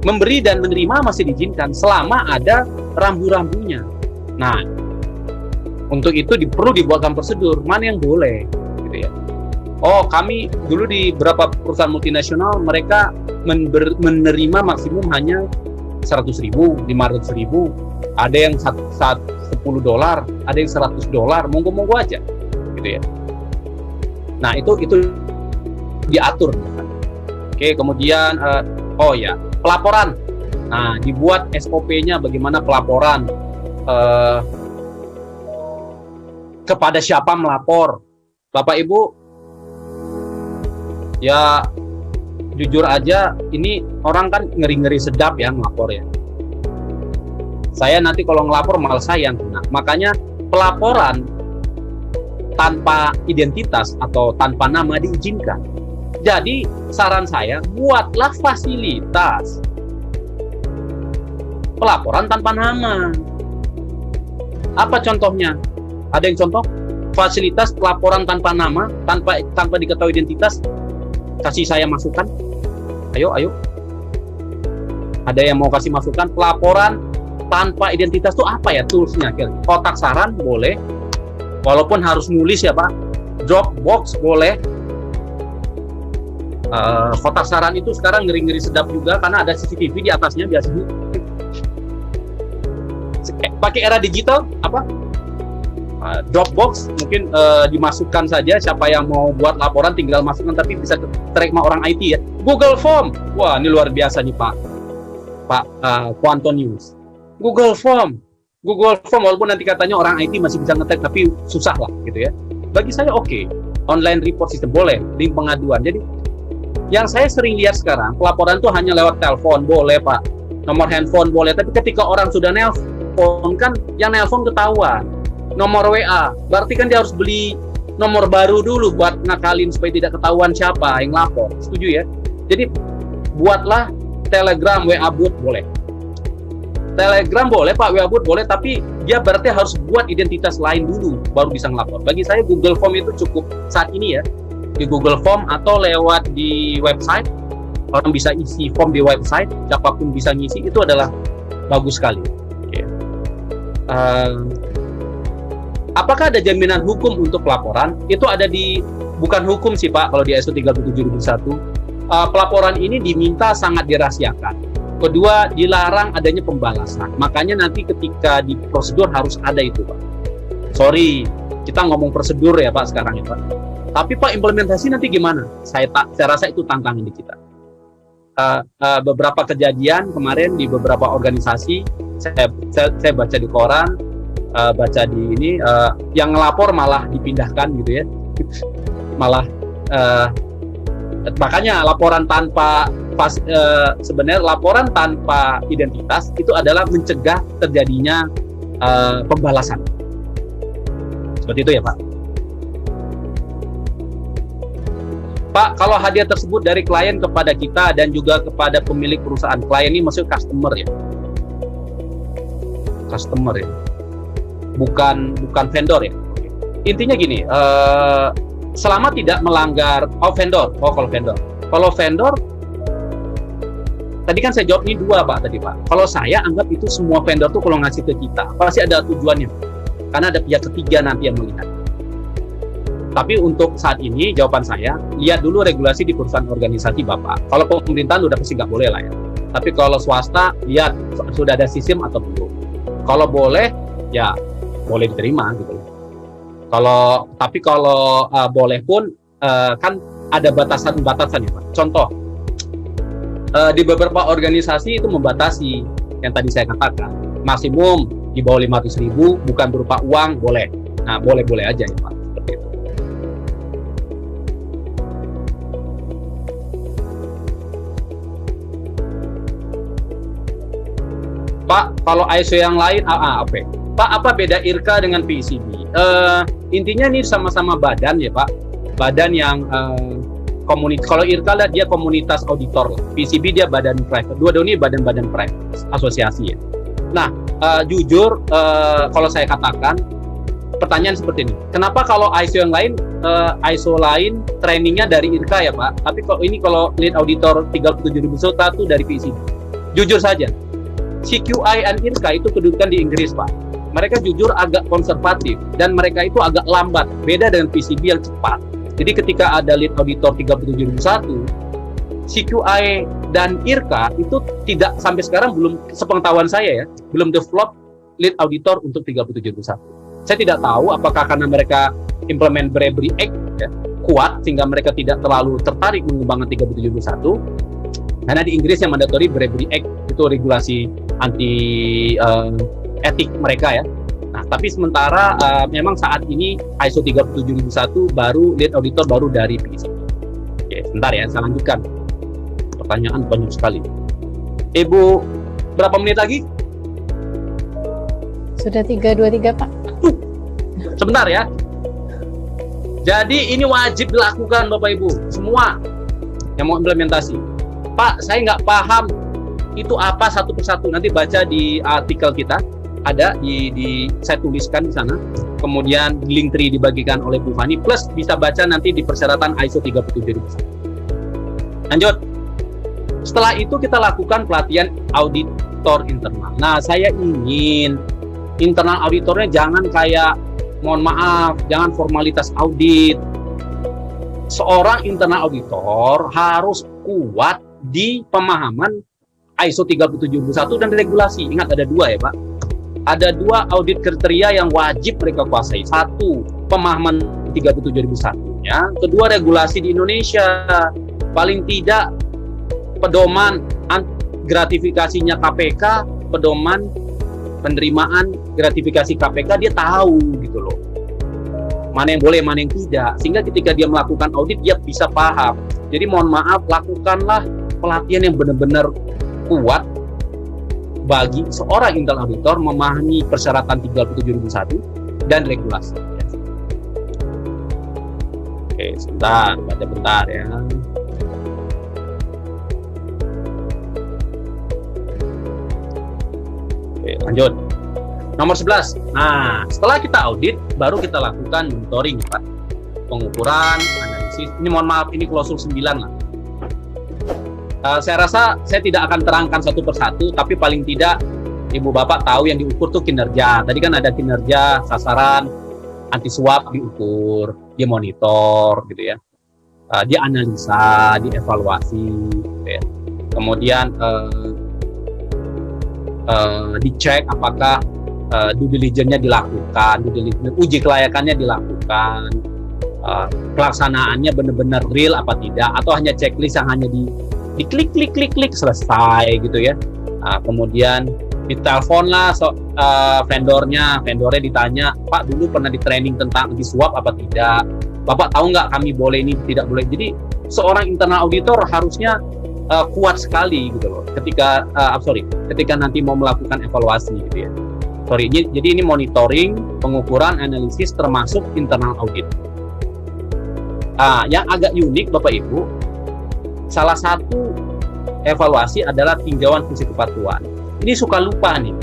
Memberi dan menerima masih diizinkan selama ada rambu-rambunya. Nah, untuk itu perlu dibuatkan prosedur mana yang boleh, gitu ya. Oh, kami dulu di beberapa perusahaan multinasional mereka menerima maksimum hanya 100.000, 500.000, ada yang $10, ada yang $100, monggo-monggo aja, gitu ya. Nah, itu diatur. Oke, kemudian pelaporan. Nah, dibuat SOP-nya bagaimana pelaporan, kepada siapa melapor. Bapak Ibu, ya jujur aja, ini orang kan ngeri-ngeri sedap ya melapor ya. Saya nanti kalau ngelapor malah saya yang kena. Makanya pelaporan tanpa identitas atau tanpa nama diizinkan. Jadi saran saya, buatlah fasilitas pelaporan tanpa nama. Apa contohnya? Ada yang contoh fasilitas pelaporan tanpa nama, tanpa diketahui identitas. Kasih saya masukan. Ayo. Ada yang mau kasih masukan? Pelaporan tanpa identitas itu apa ya toolsnya? Kotak saran boleh, walaupun harus nulis ya Pak. Dropbox boleh. Kotak saran itu sekarang ngeri-ngeri sedap juga karena ada CCTV di atasnya biasanya. Pakai era digital apa? Dropbox mungkin dimasukkan saja, siapa yang mau buat laporan tinggal masukkan, tapi bisa track sama orang IT ya. Google Form, wah ini luar biasa nih Pak Quantonius. Google Form walaupun nanti katanya orang IT masih bisa ngetek tapi susah lah gitu ya. Bagi saya oke. Online report system boleh, link pengaduan. Jadi yang saya sering lihat sekarang pelaporan tuh hanya lewat telepon boleh Pak, nomor handphone boleh, tapi ketika orang sudah nelpon kan yang nelpon ketahuan. Nomor WA, berarti kan dia harus beli nomor baru dulu buat ngakalin supaya tidak ketahuan siapa yang lapor. Setuju ya? Jadi buatlah Telegram, WA bot boleh. Telegram boleh Pak, WA boleh, tapi dia berarti harus buat identitas lain dulu baru bisa ngelapor. Bagi saya Google Form itu cukup saat ini ya, di Google Form atau lewat di website, orang bisa isi form di website, siapapun bisa ngisi, itu adalah bagus sekali. Oke. Apakah ada jaminan hukum untuk pelaporan? Itu ada di, bukan hukum sih Pak, kalau di ISO 37.2001. Pelaporan ini diminta sangat dirahasiakan. Kedua, dilarang adanya pembalasan. Makanya nanti ketika di prosedur harus ada itu, Pak. Sorry, kita ngomong prosedur ya, Pak, sekarang ya, Pak. Tapi, Pak, implementasi nanti gimana? Saya rasa itu tantangan di kita. Beberapa kejadian kemarin di beberapa organisasi, saya baca di koran, baca di ini, yang ngelapor malah dipindahkan gitu ya. Malah, makanya laporan tanpa sebenarnya laporan tanpa identitas itu adalah mencegah terjadinya pembalasan. Seperti itu ya Pak. Pak, kalau hadiah tersebut dari klien kepada kita dan juga kepada pemilik perusahaan, klien ini maksud customer ya, customer ya, bukan vendor ya. Intinya gini, selama tidak melanggar vendor, kalau vendor tadi kan saya jawab ini dua Pak tadi Pak. Kalau saya anggap itu semua vendor tuh kalau ngasih ke kita pasti ada tujuannya, karena ada pihak ketiga nanti yang melihat. Tapi untuk saat ini jawaban saya, lihat dulu regulasi di perusahaan organisasi Bapak. Kalau pemerintahan udah pasti nggak boleh lah ya. Tapi kalau swasta, lihat sudah ada sistem atau belum. Kalau boleh, ya boleh diterima gitu. Tapi kalau boleh pun kan ada batasan-batasan ya Pak. Contoh, di beberapa organisasi itu membatasi yang tadi saya katakan, maksimum di bawah 500.000 bukan berupa uang boleh. Nah, boleh-boleh aja ya Pak. Seperti itu. Pak, kalau ISO yang lain, oke. Pak, apa beda IRCA dengan PCB? Intinya ini sama-sama badan ya Pak. Badan yang komunitas. Kalau IRCA dia komunitas auditor lah. PCB dia badan private. Dua-dua ini badan-badan private, asosiasi ya. Nah, jujur kalau saya katakan, pertanyaan seperti ini. Kenapa kalau ISO yang lain, ISO lain trainingnya dari IRCA ya Pak? Tapi kalau lead auditor 37.001 dari PCB. Jujur saja, CQI dan IRCA itu kedudukan di Inggris Pak. Mereka jujur agak konservatif dan mereka itu agak lambat. Beda dengan PCB yang cepat. Jadi ketika ada lead auditor 37.001, CQI dan IRCA itu tidak sampai sekarang belum, sepengetahuan saya ya, belum develop lead auditor untuk 37.001. Saya tidak tahu apakah karena mereka implement Bribery Act ya, kuat sehingga mereka tidak terlalu tertarik mengembangkan 37.001. Karena di Inggris yang mandatory Bribery Act itu regulasi anti etik mereka ya. Nah, tapi sementara memang saat ini ISO 37.001 baru lead auditor baru dari PIC. Oke, sebentar ya, saya lanjutkan. Pertanyaan banyak sekali. Ibu, berapa menit lagi? Sudah 3:23 Pak. Sebentar ya. Jadi ini wajib dilakukan Bapak Ibu semua yang mau implementasi. Pak, saya nggak paham itu apa satu persatu. Nanti baca di artikel kita. Ada saya tuliskan di sana, kemudian link tree dibagikan oleh Bu Fani, plus bisa baca nanti di persyaratan ISO 37.001. Lanjut. Setelah itu kita lakukan pelatihan auditor internal. Nah, saya ingin internal auditornya jangan kayak, mohon maaf, jangan formalitas audit. Seorang internal auditor harus kuat di pemahaman ISO 37.001 dan regulasi. Ingat ada dua ya Pak. Ada dua audit kriteria yang wajib mereka kuasai. Satu, pemahaman 37.001-nya. Kedua, regulasi di Indonesia. Paling tidak pedoman gratifikasinya KPK, pedoman penerimaan gratifikasi KPK dia tahu gitu loh. Mana yang boleh, mana yang tidak. Sehingga ketika dia melakukan audit dia bisa paham. Jadi mohon maaf, lakukanlah pelatihan yang benar-benar kuat bagi seorang internal auditor memahami persyaratan 37.001 dan regulasi. Oke, sebentar, baca bentar ya. Lanjut. Nomor 11. Nah, setelah kita audit, baru kita lakukan monitoring, Pak. Pengukuran, analisis. Ini mohon maaf, ini klausul 9 lah. Saya rasa saya tidak akan terangkan satu persatu, tapi paling tidak Ibu Bapak tahu yang diukur tuh kinerja. Tadi kan ada kinerja, sasaran, anti suap diukur, dia monitor, gitu ya. Dia analisa, dievaluasi, gitu ya. Kemudian dicek apakah due diligence-nya dilakukan, uji kelayakannya dilakukan, pelaksanaannya benar-benar real apa tidak, atau hanya checklist yang hanya diklik selesai gitu ya. Kemudian ditelepon lah vendornya ditanya, Pak dulu pernah di training tentang anti suap apa tidak, Bapak tahu nggak kami boleh ini tidak boleh. Jadi seorang internal auditor harusnya kuat sekali gitu loh ketika nanti mau melakukan evaluasi gitu ya. Jadi ini monitoring, pengukuran, analisis termasuk internal audit. Yang agak unik Bapak Ibu, salah satu evaluasi adalah tinjauan fungsi kepatuhan. Ini suka lupa nih.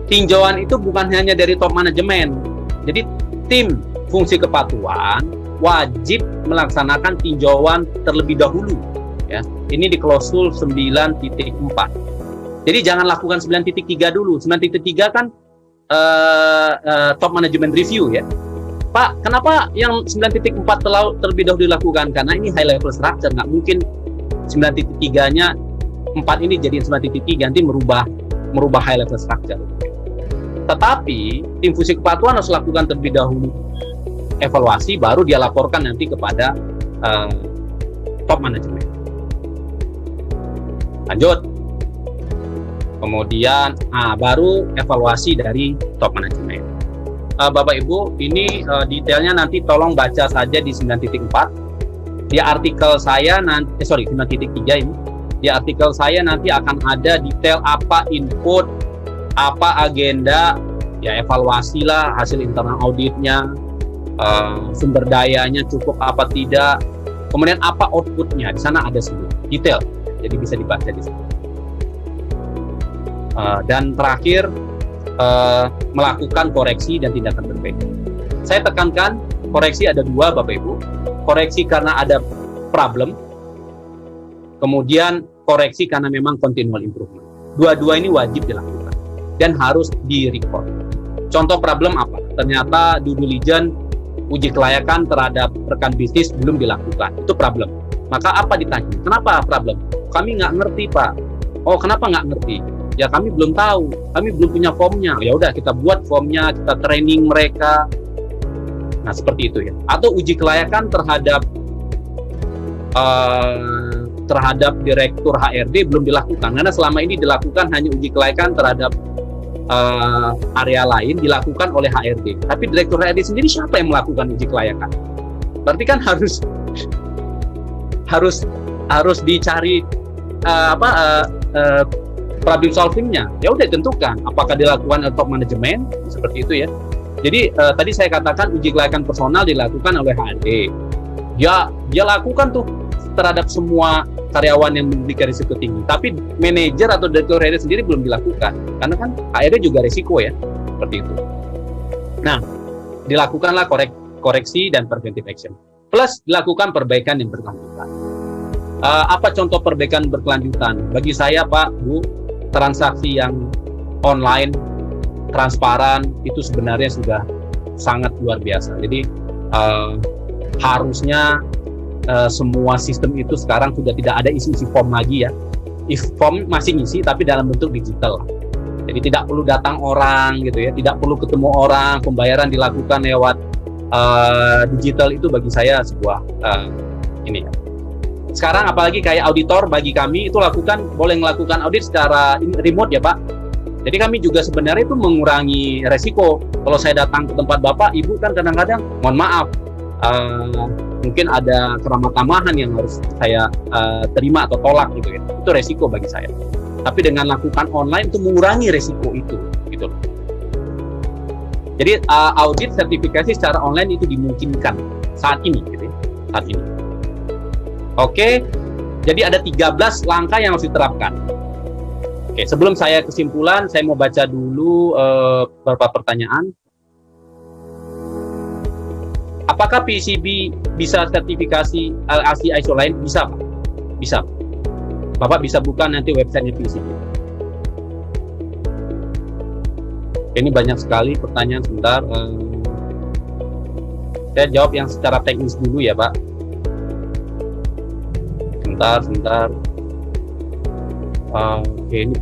Tinjauan itu bukan hanya dari top manajemen. Jadi tim fungsi kepatuhan wajib melaksanakan tinjauan terlebih dahulu. Ya, ini di klausul 9.4. Jadi jangan lakukan 9.3 dulu. 9.3 kan top management review ya. Pak, kenapa yang 9.4 terlebih dahulu dilakukan? Karena ini high level structure, nggak mungkin 9.3-nya 4 ini jadi 9.3 nanti merubah high level structure. Tetapi tim fungsi kepatuhan harus lakukan terlebih dahulu evaluasi, baru dia laporkan nanti kepada top management. Lanjut. Kemudian baru evaluasi dari top manajemen. Bapak Ibu, ini detailnya nanti tolong baca saja di 9.4. Di artikel saya nanti 9.3 ini. Di artikel saya nanti akan ada detail apa input, apa agenda, ya evaluasi lah hasil internal auditnya, sumber dayanya cukup apa tidak, kemudian apa outputnya. Di sana ada sebut detail, jadi bisa dibaca di sana. Dan terakhir melakukan koreksi dan tindakan berbeda. Saya tekankan koreksi ada dua Bapak Ibu. Koreksi karena ada problem, kemudian koreksi karena memang continual improvement. Dua-dua ini wajib dilakukan dan harus di-report. Contoh problem apa? Ternyata due diligence uji kelayakan terhadap rekan bisnis belum dilakukan. Itu problem. Maka apa ditanya? Kenapa problem? Kami nggak ngerti Pak. Oh kenapa nggak ngerti? Ya kami belum tahu, kami belum punya formnya. Ya udah kita buat formnya, kita training mereka. Nah seperti itu ya. Atau uji kelayakan terhadap direktur HRD belum dilakukan, karena selama ini dilakukan hanya uji kelayakan terhadap area lain dilakukan oleh HRD. Tapi direktur HRD sendiri siapa yang melakukan uji kelayakan? Berarti kan harus dicari problem solvingnya. Ya udah tentukan apakah dilakukan oleh top manajemen seperti itu ya. Jadi tadi saya katakan uji kelayakan personal dilakukan oleh HRD. Dia lakukan tuh terhadap semua karyawan yang memiliki risiko tinggi. Tapi manajer atau direktur HRD sendiri belum dilakukan. Karena kan HRD juga risiko ya, seperti itu. Nah, dilakukanlah koreksi dan preventive action. Plus dilakukan perbaikan yang berkelanjutan. Apa contoh perbaikan berkelanjutan? Bagi saya Pak, Bu, transaksi yang online, transparan, itu sebenarnya sudah sangat luar biasa. Jadi harusnya semua sistem itu sekarang sudah tidak ada isi-isi form lagi ya. Form masih ngisi tapi dalam bentuk digital. Jadi tidak perlu datang orang gitu ya, tidak perlu ketemu orang, pembayaran dilakukan lewat digital. Itu bagi saya sebuah ini ya. Sekarang apalagi kayak auditor bagi kami itu boleh melakukan audit secara remote ya Pak. Jadi kami juga sebenarnya itu mengurangi resiko. Kalau saya datang ke tempat Bapak, Ibu kan kadang-kadang mohon maaf mungkin ada keramah-tamahan yang harus saya terima atau tolak gitu ya. Itu resiko bagi saya. Tapi dengan lakukan online itu mengurangi resiko itu gitu loh. Jadi audit sertifikasi secara online itu dimungkinkan saat ini gitu ya. Saat ini. Oke, jadi ada 13 langkah yang harus diterapkan. Oke, sebelum saya kesimpulan, saya mau baca dulu beberapa pertanyaan. Apakah PCB bisa sertifikasi LAC ISO lain? Bisa, Pak. Bisa. Bapak bisa buka nanti websitenya PCB. Ini banyak sekali pertanyaan, sebentar. Saya jawab yang secara teknis dulu ya, Pak. Sebentar. Oke, ini.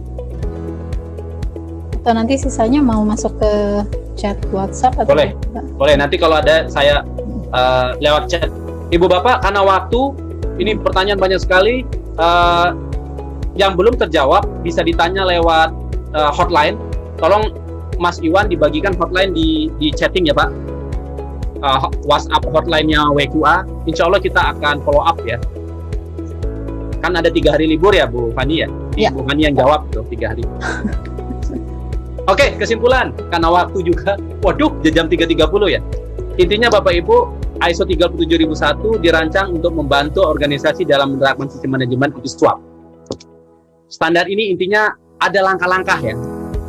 Atau nanti sisanya mau masuk ke chat WhatsApp atau Boleh. Boleh, nanti kalau ada saya lewat chat. Ibu Bapak, karena waktu, ini pertanyaan banyak sekali. Yang belum terjawab bisa ditanya lewat hotline. Tolong Mas Iwan dibagikan hotline di chatting ya Pak. WhatsApp hotline-nya WQA. Insya Allah kita akan follow up ya. Kan ada 3 hari libur ya Bu Fani ya? Ya. Bu Fani yang jawab tuh 3 hari. Oke, kesimpulan. Karena waktu juga, waduh, jam 3.30 ya. Intinya Bapak Ibu, ISO 37001 dirancang untuk membantu organisasi dalam menerapkan sistem manajemen audit swab. Standar ini intinya ada langkah-langkah ya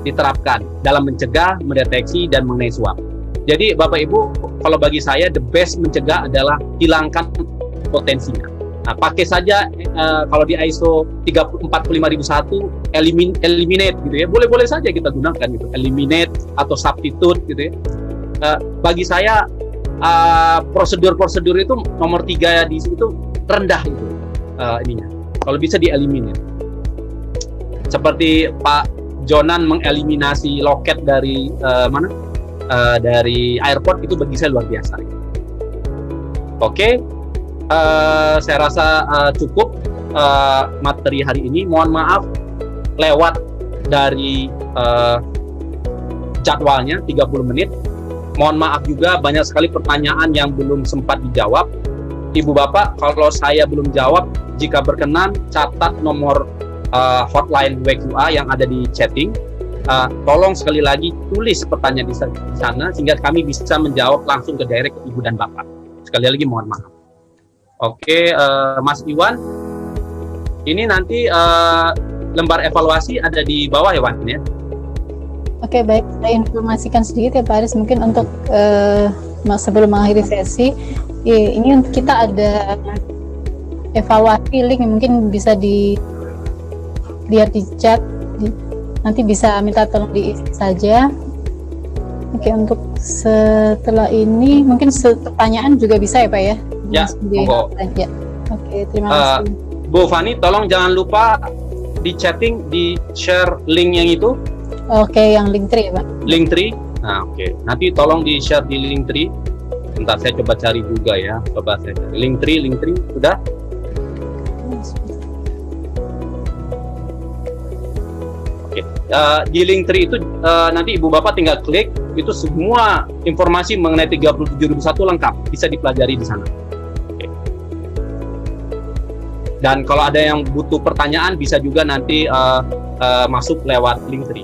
diterapkan dalam mencegah, mendeteksi, dan mengenai swab. Jadi Bapak Ibu, kalau bagi saya the best mencegah adalah hilangkan potensinya. Nah, pakai saja kalau di ISO 45001 eliminate gitu ya. Boleh-boleh saja kita gunakan gitu. Eliminate atau substitute gitu ya. Bagi saya prosedur-prosedur itu nomor 3 di situ rendah itu ininya. Kalau bisa dieliminate. Seperti Pak Jonan mengeliminasi loket dari dari airport, itu bagi saya luar biasa. Oke. Saya rasa cukup materi hari ini. Mohon maaf lewat dari jadwalnya 30 menit. Mohon maaf juga banyak sekali pertanyaan yang belum sempat dijawab. Ibu Bapak, kalau saya belum jawab, jika berkenan catat nomor hotline WQA yang ada di chatting. Tolong sekali lagi tulis pertanyaan di sana sehingga kami bisa menjawab langsung ke direct Ibu dan Bapak. Sekali lagi mohon maaf. Oke, Mas Iwan, ini nanti lembar evaluasi ada di bawah ya, Wan ya? Oke, baik. Saya informasikan sedikit ya Pak Aris, mungkin untuk sebelum mengakhiri sesi, ini kita ada evaluasi link yang mungkin bisa dilihat di chat, nanti bisa minta tolong diisi saja. Oke, untuk setelah ini mungkin pertanyaan juga bisa ya Pak ya? Ya, monggo. Ya. Oke, terima kasih. Bu Fani, tolong jangan lupa di chatting, di share link yang itu. Oke, yang Linktree ya Pak? Linktree. Nah, oke. Nanti tolong di share di Linktree. Bentar, saya coba cari juga ya. Coba saya cari. Linktree, sudah? Oke. Di Linktree itu nanti Ibu Bapak tinggal klik, itu semua informasi mengenai 37001 lengkap, bisa dipelajari di sana. Dan kalau ada yang butuh pertanyaan bisa juga nanti masuk lewat Linktree.